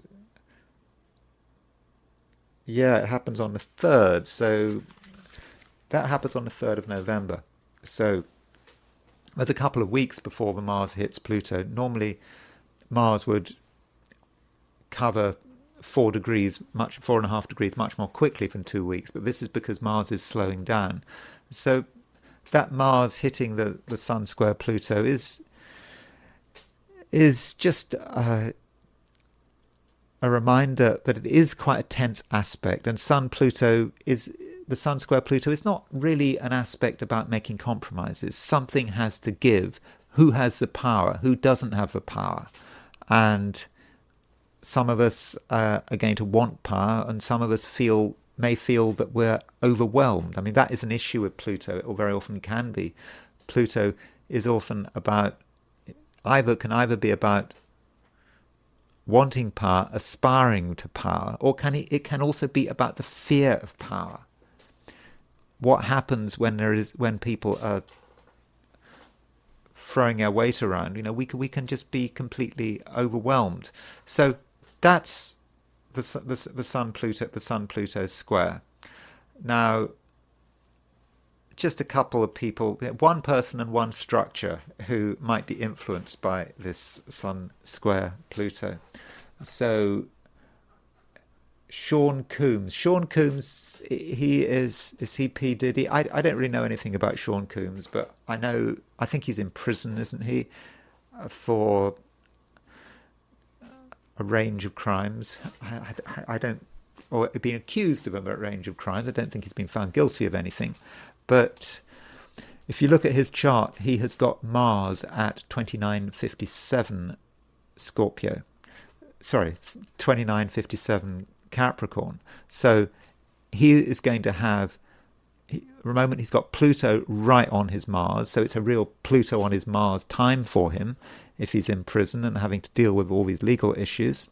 yeah, it happens on the 3rd. So that happens on the 3rd of November. So there's a couple of weeks before the Mars hits Pluto. Normally Mars would cover 4.5 degrees much more quickly than 2 weeks, but this is because Mars is slowing down. So that Mars hitting the Sun square Pluto is just a reminder that it is quite a tense aspect, and the Sun square Pluto is not really an aspect about making compromises. Something has to give. Who has the power? Who doesn't have the power? And some of us are going to want power, and some of us may feel that we're overwhelmed. I mean, that is an issue with Pluto, or very often can be. Pluto is often can either be about wanting power, aspiring to power, or it can also be about the fear of power. What happens when people are throwing our weight around? We can just be completely overwhelmed. So that's the Sun Pluto square. Now, just a couple of people, one person and one structure who might be influenced by this Sun square Pluto. So Sean Coombs, is he P. Diddy? I don't really know anything about Sean Coombs, but I think he's in prison, isn't he, for a range of crimes. I don't, or being accused of a range of crimes. I don't think he's been found guilty of anything. But if you look at his chart, he has got Mars at 2957 Scorpio. Sorry, 2957 Capricorn. So he is going to have, the moment he's got Pluto right on his Mars, so it's a real Pluto on his Mars time for him if he's in prison and having to deal with all these legal issues.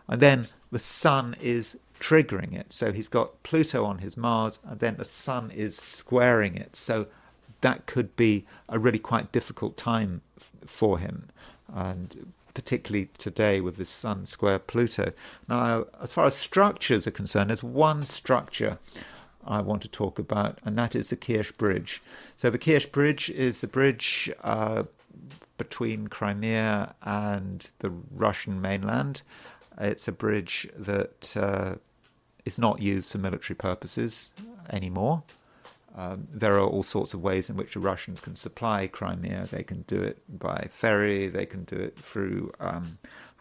And then the Sun is triggering it. So he's got Pluto on his Mars, and then the Sun is squaring it. So that could be a really quite difficult time for him, and particularly today with the Sun square Pluto. Now, as far as structures are concerned, there's one structure I want to talk about, and that is the Kerch Bridge. So the Kerch Bridge is the bridge between Crimea and the Russian mainland. It's a bridge that is not used for military purposes anymore. There are all sorts of ways in which the Russians can supply Crimea. They can do it by ferry. They can do it through, I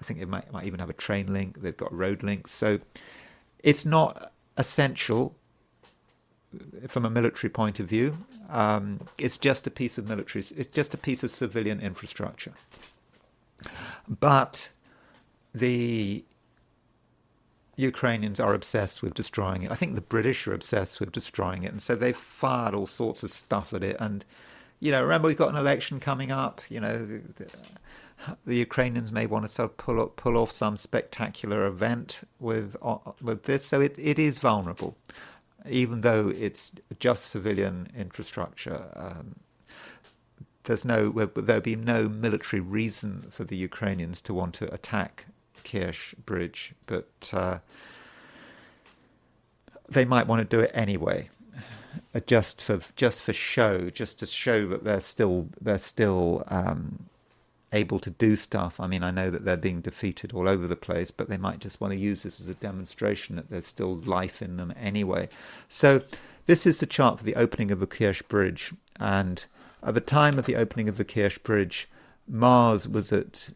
think it might even have a train link. They've got road links. So it's not essential from a military point of view. It's just a piece of military. It's just a piece of civilian infrastructure. But the Ukrainians are obsessed with destroying it. I think the British are obsessed with destroying it, and so they've fired all sorts of stuff at it. And remember, we've got an election coming up. The Ukrainians may want to sort of pull off some spectacular event with this. So it is vulnerable, even though it's just civilian infrastructure. There'll be no military reason for the Ukrainians to want to attack Kerch Bridge, but they might want to do it anyway, just for show, just to show that they're still able to do stuff. I mean, I know that they're being defeated all over the place, but they might just want to use this as a demonstration that there's still life in them anyway. So this is the chart for the opening of the Kerch Bridge, and at the time of the opening of the Kerch Bridge, Mars was at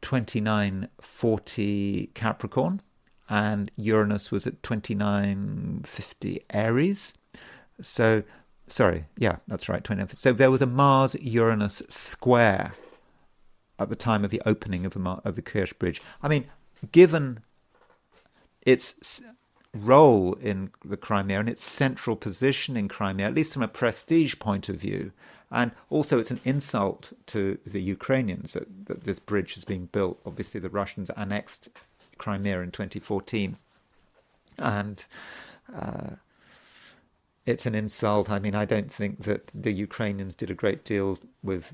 2940 Capricorn, and Uranus was at 2950 Aries. So, sorry, yeah, that's right, 2950. So there was a Mars-Uranus square at the time of the opening of the Kerch Bridge. I mean, given its role in the Crimea and its central position in Crimea, at least from a prestige point of view, and also it's an insult to the Ukrainians that this bridge is being built. Obviously, the Russians annexed Crimea in 2014. And it's an insult. I mean, I don't think that the Ukrainians did a great deal with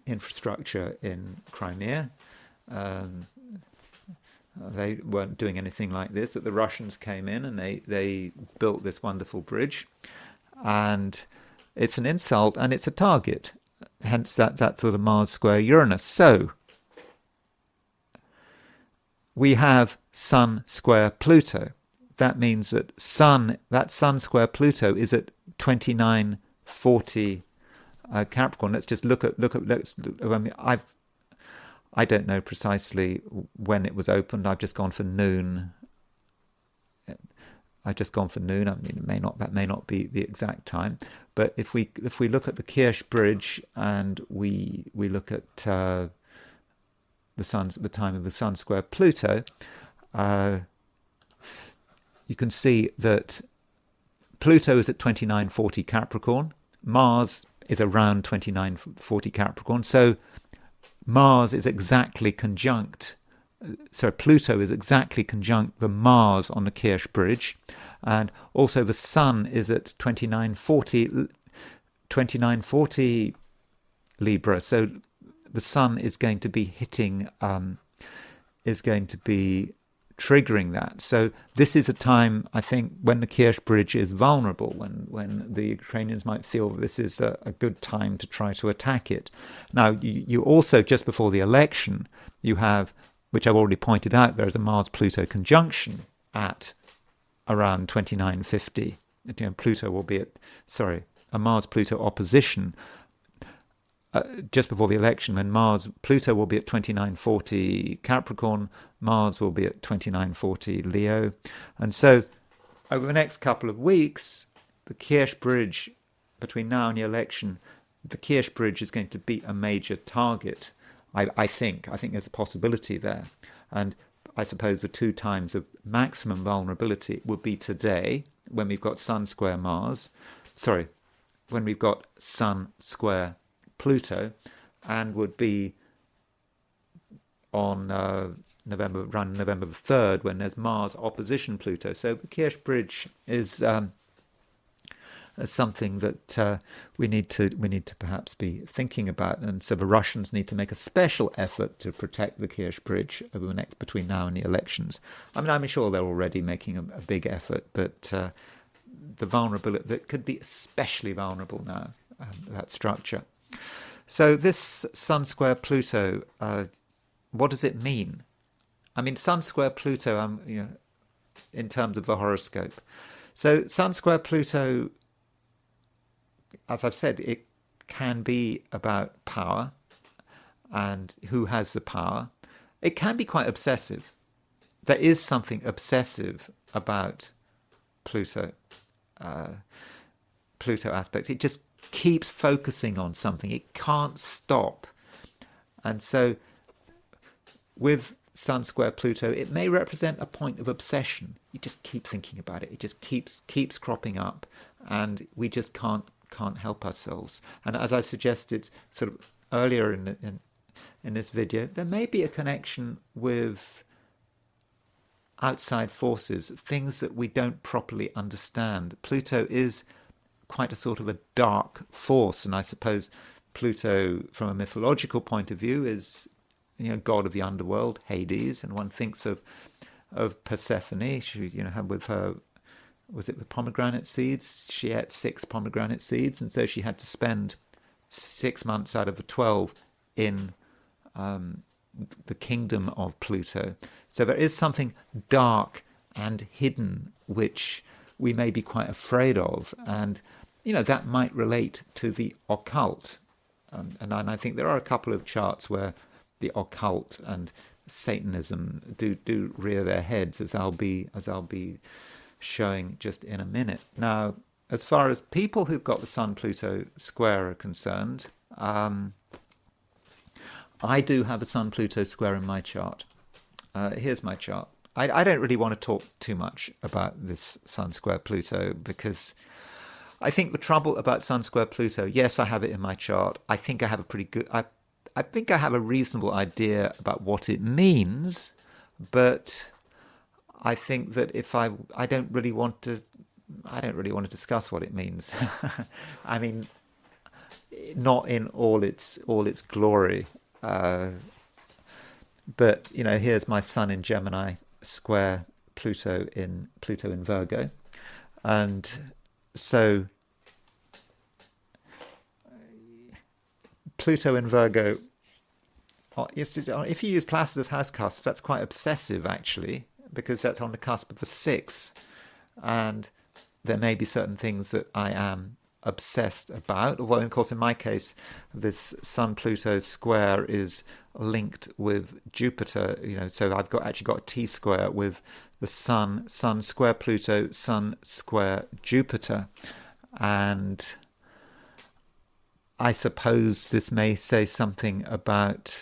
infrastructure in Crimea. They weren't doing anything like this, but the Russians came in and they built this wonderful bridge. And it's an insult and it's a target. Hence that's sort of Mars square Uranus. So we have Sun square Pluto. That means that Sun square Pluto is at 2940 Capricorn. Let's just look at. I mean, I don't know precisely when it was opened. I've just gone for noon. I mean, that may not be the exact time. But if we look at the Kerch bridge and we look at the time of the Sun square Pluto, you can see that Pluto is at 2940 Capricorn. Mars is around 2940 Capricorn. So Mars is exactly conjunct. So Pluto is exactly conjunct the Mars on the Kerch bridge. And also the Sun is at 2940 Libra. So the Sun is going to be hitting, triggering that. So this is a time, I think, when the Kerch bridge is vulnerable, when the Ukrainians might feel this is a good time to try to attack it. Now, you also, just before the election, you have, which I've already pointed out, there is a Mars-Pluto conjunction at around 2950. Pluto will be a Mars-Pluto opposition just before the election, when Pluto will be at 2940 Capricorn, Mars will be at 2940 Leo. And so over the next couple of weeks, the Kerch bridge, between now and the election, the Kerch bridge is going to be a major target. I think there's a possibility there. And I suppose the two times of maximum vulnerability would be today, when we've got Sun square when we've got Sun square Pluto, and would be on November the 3rd, when there's Mars opposition Pluto. So the Kerch bridge is something that we need to perhaps be thinking about, and so the Russians need to make a special effort to protect the Kerch bridge over between now and the elections. I mean, I'm sure they're already making a big effort, but the vulnerability that could be especially vulnerable now, that structure. So this Sun square Pluto, what does it mean? I mean, Sun square Pluto, in terms of the horoscope. So Sun square Pluto, as I've said, it can be about power and who has the power. It can be quite obsessive. There is something obsessive about Pluto aspects. It just keeps focusing on something. It can't stop. And so with Sun square Pluto, it may represent a point of obsession. You just keep thinking about it. It just keeps cropping up, and we just can't help ourselves. And as I've suggested sort of earlier in this video, there may be a connection with outside forces, things that we don't properly understand. Pluto is quite a sort of a dark force, and I suppose Pluto, from a mythological point of view, is god of the underworld, Hades, and one thinks of Persephone. She had with her, was it the pomegranate seeds? She ate 6 pomegranate seeds, and so she had to spend 6 months out of the 12 in the kingdom of Pluto. So there is something dark and hidden which we may be quite afraid of, and that might relate to the occult. And I think there are a couple of charts where the occult and Satanism do rear their heads, as I'll be showing just in a minute. Now, as far as people who've got the Sun-Pluto square are concerned, I do have a Sun-Pluto square in my chart. Here's my chart. I don't really want to talk too much about this Sun square Pluto, because I think the trouble about Sun square Pluto, yes, I have it in my chart. I think I have I think I have a reasonable idea about what it means, but I think that if I don't really want to, I don't really want to discuss what it means. I mean, not in all its glory. But here's my Sun in Gemini square Pluto in Virgo, and so Pluto in Virgo. Yes, if you use Placidus house cusp, that's quite obsessive actually, because that's on the cusp of a 6, and there may be certain things that I am obsessed about. Well, of course, in my case, this Sun-Pluto square is linked with Jupiter. So I've actually got a T-square with the Sun square Pluto, Sun square Jupiter, and I suppose this may say something about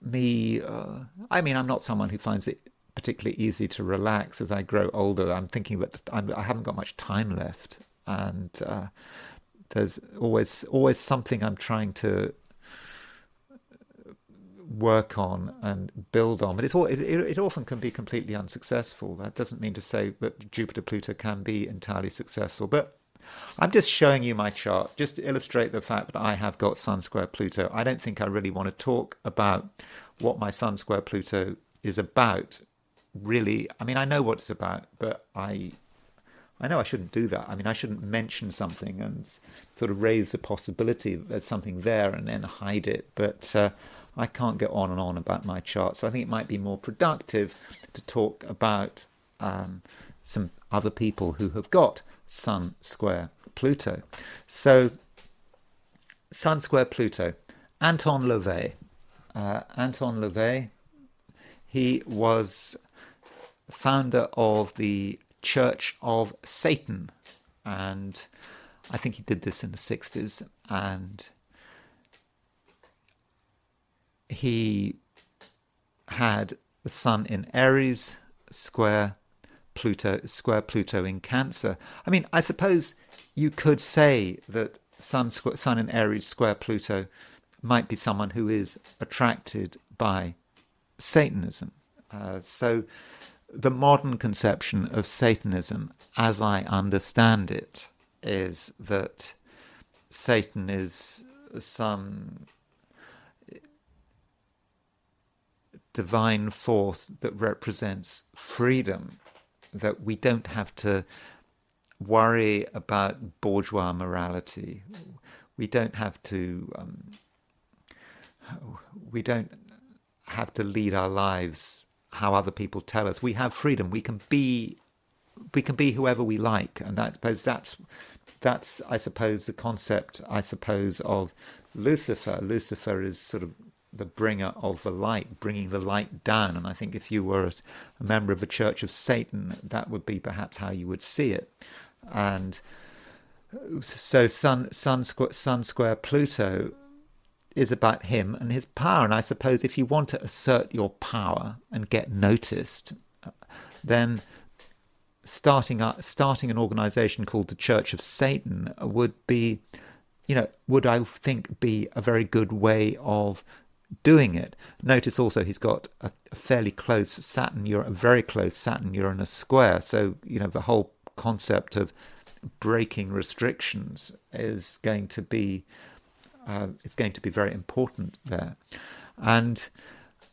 me. I mean, I'm not someone who finds it particularly easy to relax as I grow older. I'm thinking that I haven't got much time left, and there's always something I'm trying to work on and build on. But it often can be completely unsuccessful. That doesn't mean to say that Jupiter-Pluto can be entirely successful, but I'm just showing you my chart just to illustrate the fact that I have got Sun square Pluto. I don't think I really want to talk about what my Sun square Pluto is about, really. I mean, I know what it's about, but I know I shouldn't do that. I mean, I shouldn't mention something and sort of raise the possibility that there's something there and then hide it. But I can't go on and on about my chart. So I think it might be more productive to talk about some other people who have got Sun square Pluto. So Sun square Pluto, Anton LaVey. Anton LaVey, he was founder of the Church of Satan, and I think he did this in the 60s, and he had the Sun in Aries square Pluto in Cancer. I mean, I suppose you could say that Sun in Aries square Pluto might be someone who is attracted by Satanism. So the modern conception of Satanism, as I understand it, is that Satan is some divine force that represents freedom, that we don't have to worry about bourgeois morality. We don't have to lead our lives how other people tell us. We have freedom. We can be whoever we like, and that's I suppose the concept of Lucifer. Lucifer is sort of the bringer of the light, bringing the light down. And I think if you were a member of the Church of Satan, that would be perhaps how you would see it. And so Sun square Pluto is about him and his power. And I suppose if you want to assert your power and get noticed, then starting an organization called the Church of Satan would be, would I think be a very good way of doing it. Notice also he's got a fairly close a very close Saturn-Uranus square. So, the whole concept of breaking restrictions is going to be very important there. And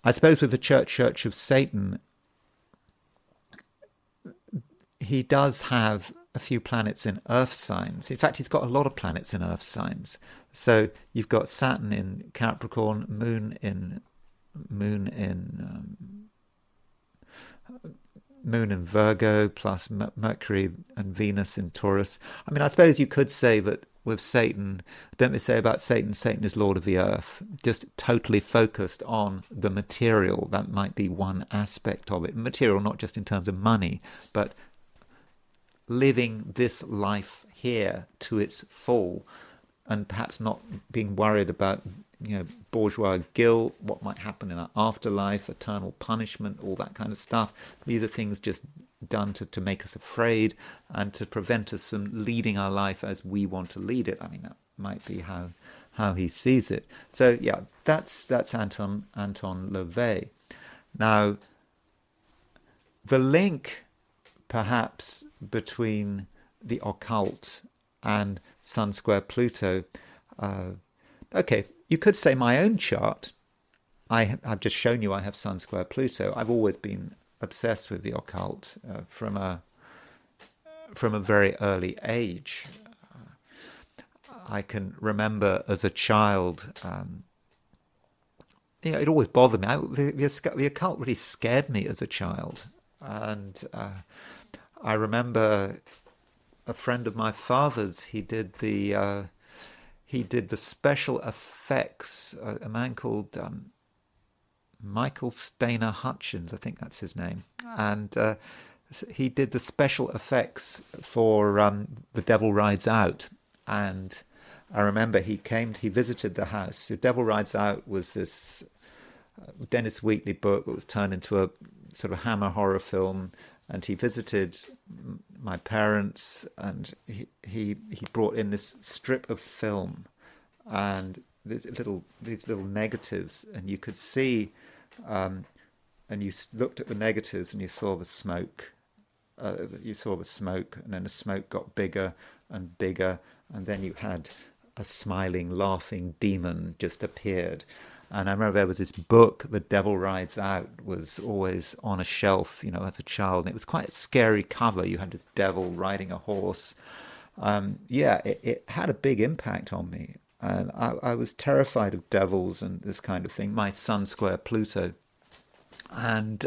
I suppose with the Church of Satan, he does have a few planets in Earth signs. In fact, he's got a lot of planets in Earth signs. So you've got Saturn in Capricorn, Moon in Virgo, plus Mercury and Venus in Taurus. I mean, I suppose you could say that with Satan, don't we say about Satan is Lord of the Earth, just totally focused on the material. That might be one aspect of it. Material, not just in terms of money, but living this life here to its full, and perhaps not being worried about bourgeois guilt, what might happen in our afterlife, eternal punishment, all that kind of stuff. These are things just done to make us afraid and to prevent us from leading our life as we want to lead it. I mean, that might be how he sees it. So yeah, that's Anton LaVey. Now, the link, perhaps, between the occult and Sun square Pluto. Okay, you could say my own chart. I've just shown you I have Sun square Pluto. I've always been obsessed with the occult from a very early age. I can remember as a child, it always bothered me. The occult really scared me as a child. And I remember a friend of my father's, he did the special effects, a man called Michael Stainer Hutchins, I think that's his name. And he did the special effects for The Devil Rides Out. And I remember he visited the house. The Devil Rides Out was this Dennis Wheatley book that was turned into a sort of Hammer horror film. And he visited my parents, and he brought in this strip of film and these little negatives, and you could see, and you looked at the negatives and you saw the smoke. And then the smoke got bigger and bigger, and then you had a smiling, laughing demon just appeared. And I remember there was this book, The Devil Rides Out, was always on a shelf, as a child. And it was quite a scary cover. You had this devil riding a horse. It had a big impact on me. And I was terrified of devils and this kind of thing. My Sun square Pluto. And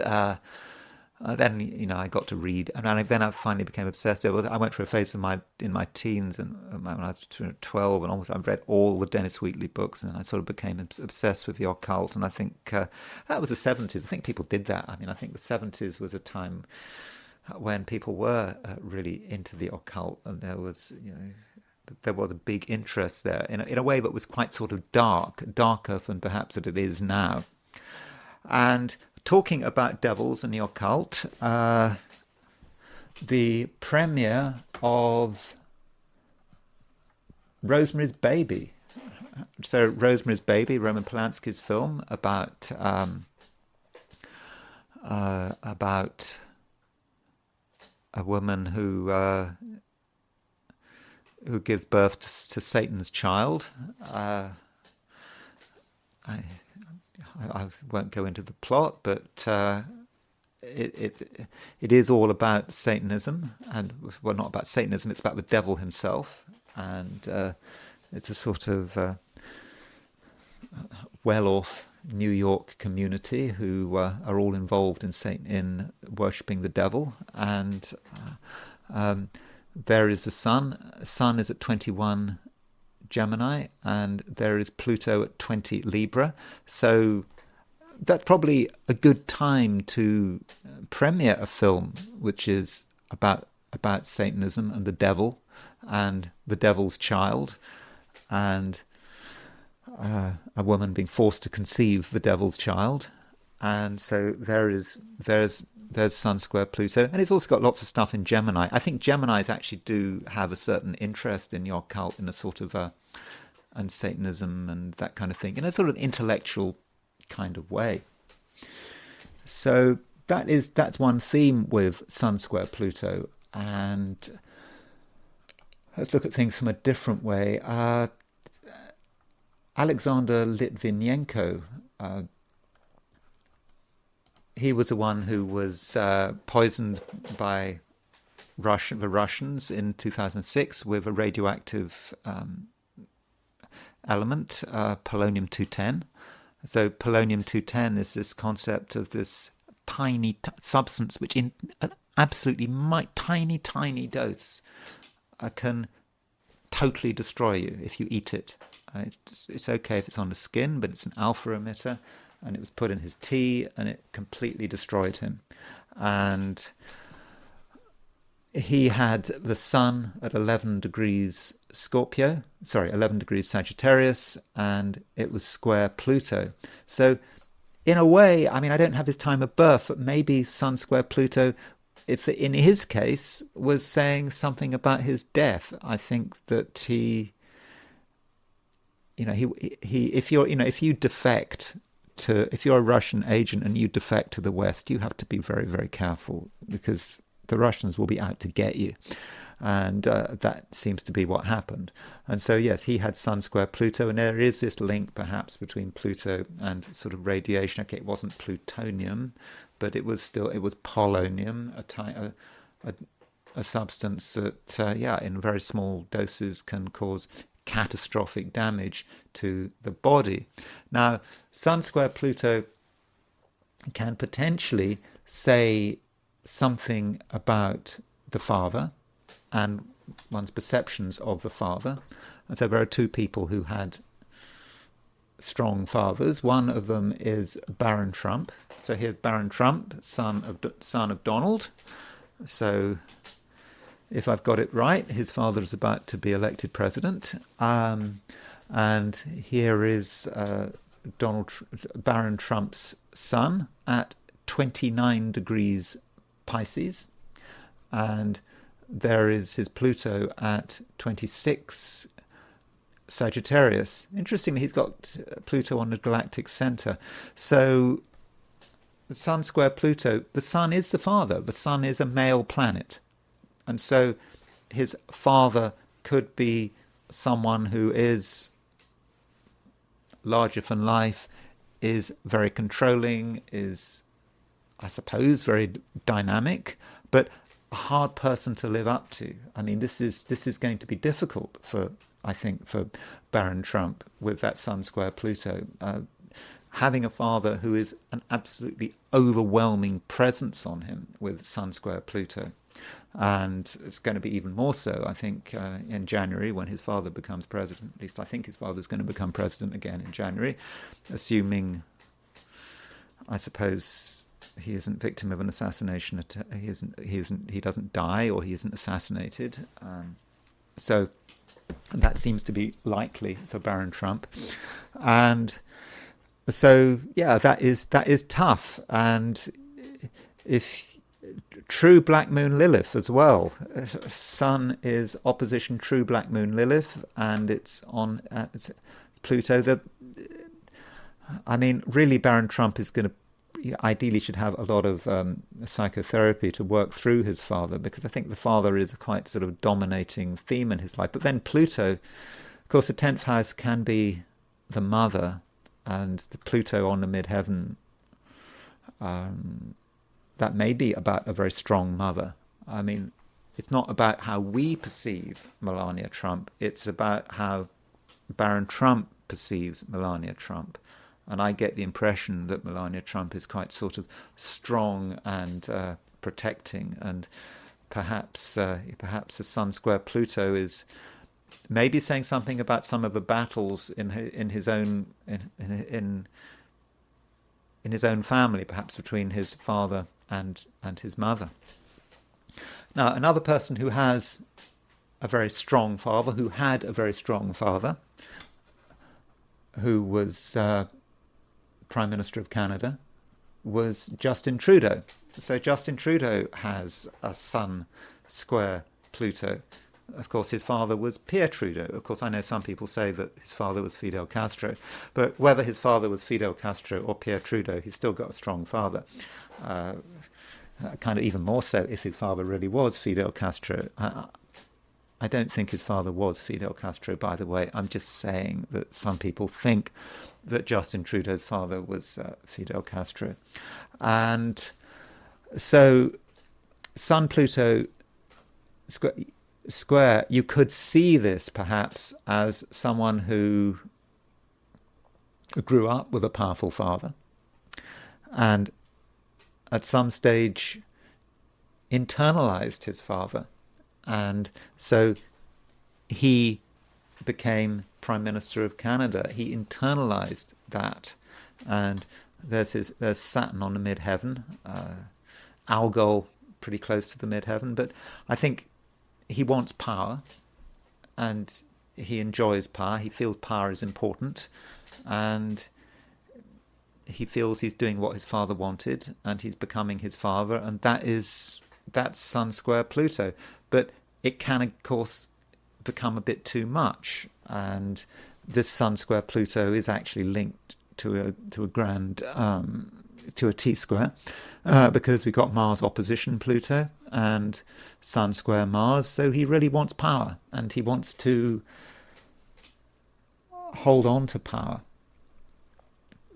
then, I got to read, and then I finally became obsessed. I went through a phase in my teens, and when I was 12, and almost I read all the Dennis Wheatley books, and I sort of became obsessed with the occult. And I think that was the 70s. I think people did that. I think the 70s was a time when people were really into the occult, and there was a big interest there in a way that was quite sort of darker than perhaps that it is now. And talking about devils and the occult, the premiere of Rosemary's Baby. So Rosemary's Baby, Roman Polanski's film about a woman who gives birth to Satan's child. I won't go into the plot, but it is all about Satanism, and not about Satanism. It's about the devil himself, and it's a sort of well-off New York community who are all involved in worshipping the devil. And there is the sun. Sun is at 21. Gemini, and there is Pluto at 20 Libra. So that's probably a good time to premiere a film which is about Satanism and the devil and the devil's child, and a woman being forced to conceive the devil's child. And so there's Sun square Pluto, and it's also got lots of stuff in Gemini. I think Geminis actually do have a certain interest in the occult in a sort of and Satanism and that kind of thing, in a sort of intellectual kind of way. So that's one theme with Sun square Pluto. And let's look at things from a different way. Alexander Litvinenko, he was the one who was poisoned by the Russians in 2006 with a radioactive element, polonium-210. So polonium-210 is this concept of this tiny substance which in an absolutely tiny dose can totally destroy you if you eat it. It's okay if it's on the skin, but it's an alpha emitter. And it was put in his tea, and it completely destroyed him. And he had the sun at 11 degrees Scorpio, 11 degrees Sagittarius, and it was square Pluto. So in a way, I don't have his time of birth, but maybe Sun square Pluto, if in his case, was saying something about his death. I think that if you defect if you're a Russian agent and you defect to the West, you have to be very, very careful, because the Russians will be out to get you. And that seems to be what happened. And so, yes, he had Sun square Pluto, and there is this link perhaps between Pluto and sort of radiation. Okay, it wasn't plutonium, but it was polonium, a substance that, in very small doses can cause catastrophic damage to the body. Now, Sun square Pluto can potentially say something about the father and one's perceptions of the father. And so there are two people who had strong fathers. One of them is Baron Trump. So here's Baron Trump, son of Donald. So if I've got it right, his father is about to be elected president. And here is Baron Trump's son at 29 degrees Pisces. And there is his Pluto at 26 Sagittarius. Interestingly, he's got Pluto on the galactic center. So the Sun square Pluto, the Sun is the father. The Sun is a male planet. And so his father could be someone who is larger than life, is very controlling, is, I suppose, very dynamic, but a hard person to live up to. I mean, this is going to be difficult for Baron Trump with that Sun square Pluto. Having a father who is an absolutely overwhelming presence on him with Sun square Pluto. And it's going to be even more so, I think, in January when his father becomes president. At least I think his father's going to become president again in January, assuming, I suppose, he isn't victim of an assassination. He doesn't die, or he isn't assassinated. So that seems to be likely for Baron Trump. And so, yeah, that is tough. And if true Black Moon Lilith as well, Sun is opposition true Black Moon Lilith, and it's on Pluto. Really, Baron Trump is going to ideally should have a lot of psychotherapy to work through his father, because I think the father is a quite sort of dominating theme in his life. But then Pluto, of course, the 10th house can be the mother, and the Pluto on the midheaven, that may be about a very strong mother. I mean, it's not about how we perceive Melania Trump, it's about how Baron Trump perceives Melania Trump. And I get the impression that Melania Trump is quite sort of strong and protecting, and perhaps the Sun square Pluto is maybe saying something about some of the battles in his own family, perhaps between his father and his mother. Now, another person who has a very strong father, who had a very strong father, who was Prime Minister of Canada, was Justin Trudeau. So Justin Trudeau has a Sun square Pluto. Of course, his father was Pierre Trudeau. Of course, I know some people say that his father was Fidel Castro, but whether his father was Fidel Castro or Pierre Trudeau, he's still got a strong father. Kind of even more so if his father really was Fidel Castro. I don't think his father was Fidel Castro, by the way. I'm just saying that some people think that Justin Trudeau's father was Fidel Castro. And so Sun-Pluto square, you could see this perhaps as someone who grew up with a powerful father and at some stage internalized his father. And so he became Prime Minister of Canada. He internalized that. And there's Saturn on the midheaven, Algol pretty close to the midheaven. But I think he wants power, and he enjoys power. He feels power is important, and he feels he's doing what his father wanted, and he's becoming his father, and that's Sun square Pluto. But it can, of course, become a bit too much, and this Sun square Pluto is actually linked to a grand to a T-square, because we got Mars opposition Pluto and Sun square Mars. So he really wants power, and he wants to hold on to power.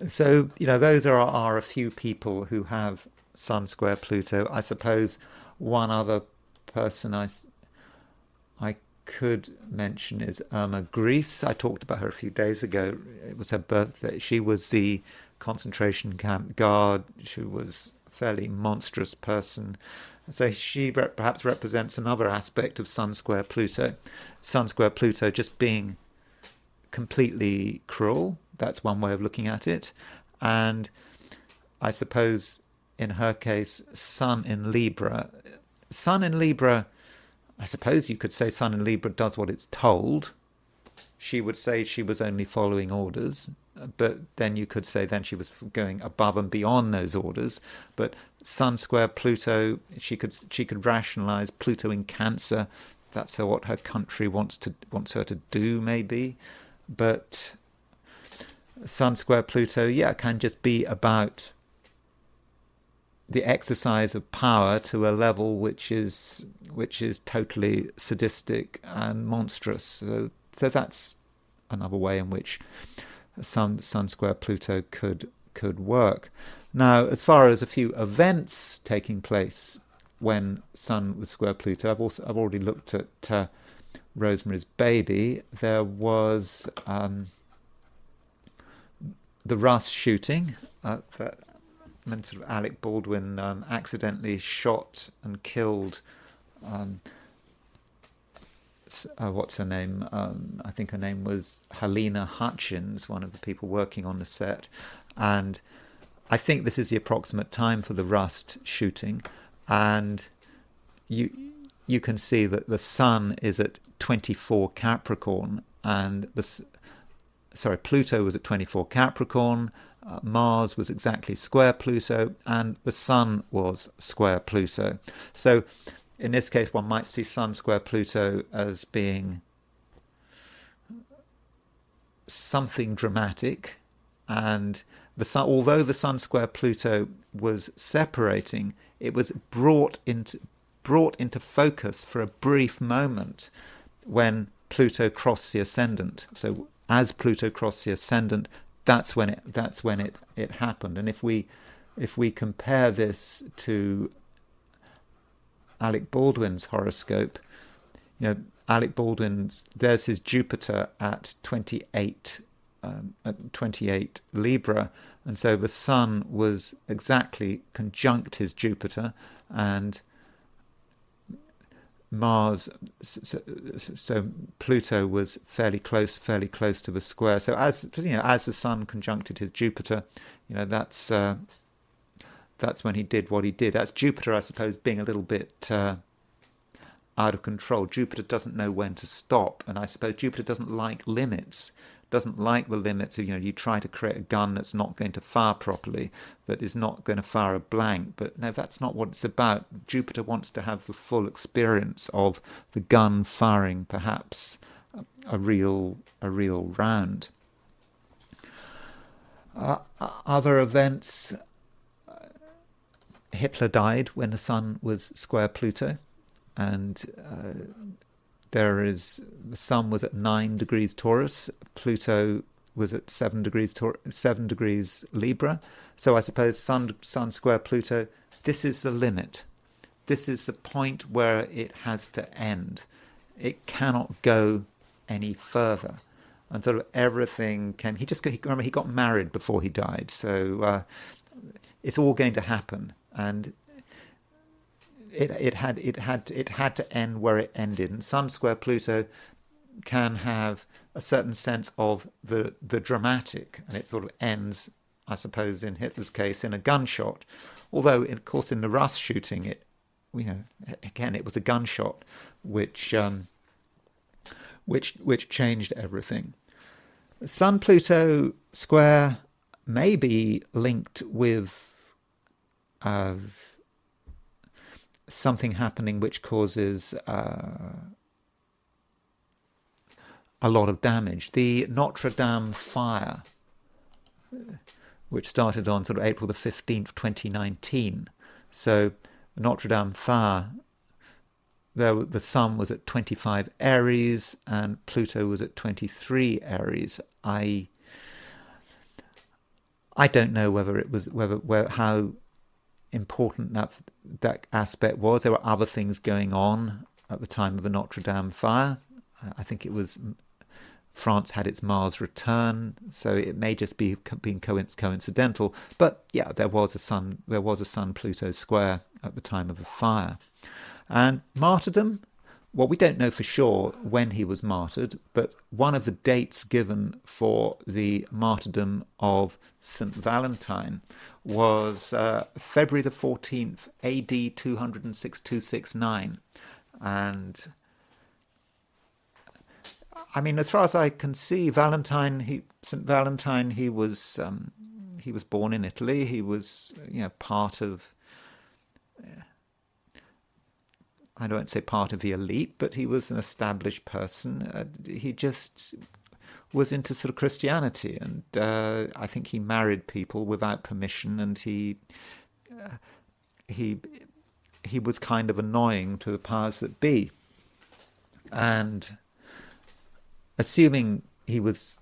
So, those are a few people who have Sun square Pluto. I suppose one other person I could mention is Irma Grease. I talked about her a few days ago. It was her birthday. She was the concentration camp guard. She was a fairly monstrous person. So she perhaps represents another aspect of Sun square Pluto. Sun square Pluto just being completely cruel. That's one way of looking at it. And I suppose in her case, Sun in Libra. Sun in Libra, I suppose you could say Sun in Libra does what it's told. She would say she was only following orders, but then you could say then she was going above and beyond those orders. But Sun square Pluto, she could rationalize Pluto in Cancer. That's what her country wants her to do, maybe. But Sun square Pluto, can just be about the exercise of power to a level which is totally sadistic and monstrous. So that's another way in which Sun square Pluto could work. Now, as far as a few events taking place when Sun was square Pluto, I've already looked at Rosemary's Baby. There was the Russ shooting that meant sort of Alec Baldwin accidentally shot and killed what's her name? I think her name was Helena Hutchins, one of the people working on the set. And I think this is the approximate time for the Rust shooting. And you can see that the Sun is at 24 Capricorn, and Pluto was at 24 Capricorn, Mars was exactly square Pluto, and the Sun was square Pluto. So in this case, one might see Sun square Pluto as being something dramatic, and although the Sun square Pluto was separating, it was brought into focus for a brief moment when Pluto crossed the ascendant. So as Pluto crossed the ascendant, that's when it happened. And if we compare this to Alec Baldwin's horoscope, Alec Baldwin's, there's his Jupiter at 28 Libra, and so the Sun was exactly conjunct his Jupiter, and Mars, so Pluto was fairly close to the square. So as the Sun conjuncted his Jupiter, that's when he did what he did. That's Jupiter, I suppose, being a little bit out of control. Jupiter doesn't know when to stop, and I suppose Jupiter doesn't like limits. Doesn't like the limits of, you try to create a gun that's not going to fire properly, that is not going to fire a blank. But no, that's not what it's about. Jupiter wants to have the full experience of the gun firing perhaps a real round. Other events, Hitler died when the Sun was square Pluto, and the Sun was at 9 degrees Taurus, Pluto was at 7 degrees Libra. So I suppose Sun square Pluto, this is the limit. This is the point where it has to end. It cannot go any further. And sort of everything came. He got married before he died, so it's all going to happen. And it had to end where it ended. And Sun square Pluto can have a certain sense of the dramatic, and it sort of ends, I suppose, in Hitler's case, in a gunshot. Although, of course, in the Russ shooting, again, it was a gunshot, which changed everything. Sun Pluto square may be linked with something happening which causes a lot of damage. The Notre Dame fire which started on sort of April the 15th, 2019. So Notre Dame fire, the sun was at 25 Aries and Pluto was at 23 Aries. I don't know whether it was how important that aspect was. There were other things going on at the time of the Notre Dame fire. I think it was France had its Mars return, so it may just be being coincidental. But yeah, there was a Sun Pluto square at the time of the fire. And martyrdom, well, we don't know for sure when he was martyred, but one of the dates given for the martyrdom of St. Valentine was February the 14th, AD 269. And I mean, as far as I can see, St. Valentine, he was born in Italy. He was, part of, I don't say part of the elite, but he was an established person. He just was into sort of Christianity, and I think he married people without permission, and he was kind of annoying to the powers that be. And assuming he was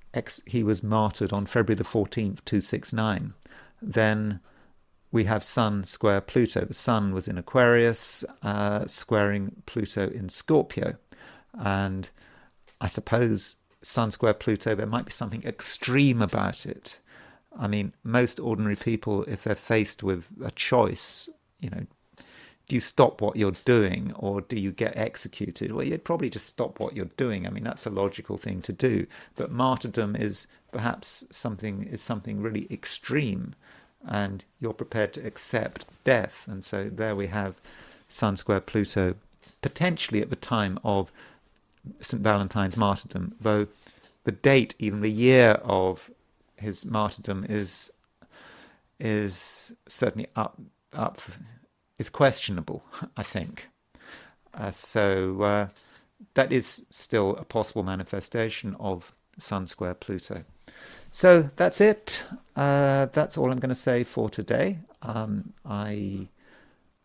martyred on February the 14th, 269, then we have Sun square Pluto. The Sun was in Aquarius, squaring Pluto in Scorpio. And I suppose Sun square Pluto, there might be something extreme about it. I mean, most ordinary people, if they're faced with a choice, do you stop what you're doing or do you get executed? Well, you'd probably just stop what you're doing. I mean, that's a logical thing to do. But martyrdom is perhaps something really extreme, and you're prepared to accept death. And so there we have Sun square Pluto, potentially at the time of St. Valentine's martyrdom, though the date, even the year of his martyrdom is certainly is questionable, I think. So that is still a possible manifestation of Sun square Pluto. So that's it. That's all I'm going to say for today. I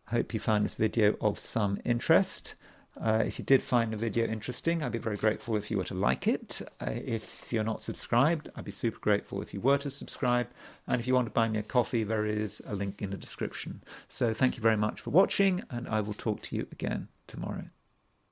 hope you found this video of some interest. If you did find the video interesting, I'd be very grateful if you were to like it. If you're not subscribed, I'd be super grateful if you were to subscribe. And if you want to buy me a coffee, there is a link in the description. So thank you very much for watching, and I will talk to you again tomorrow.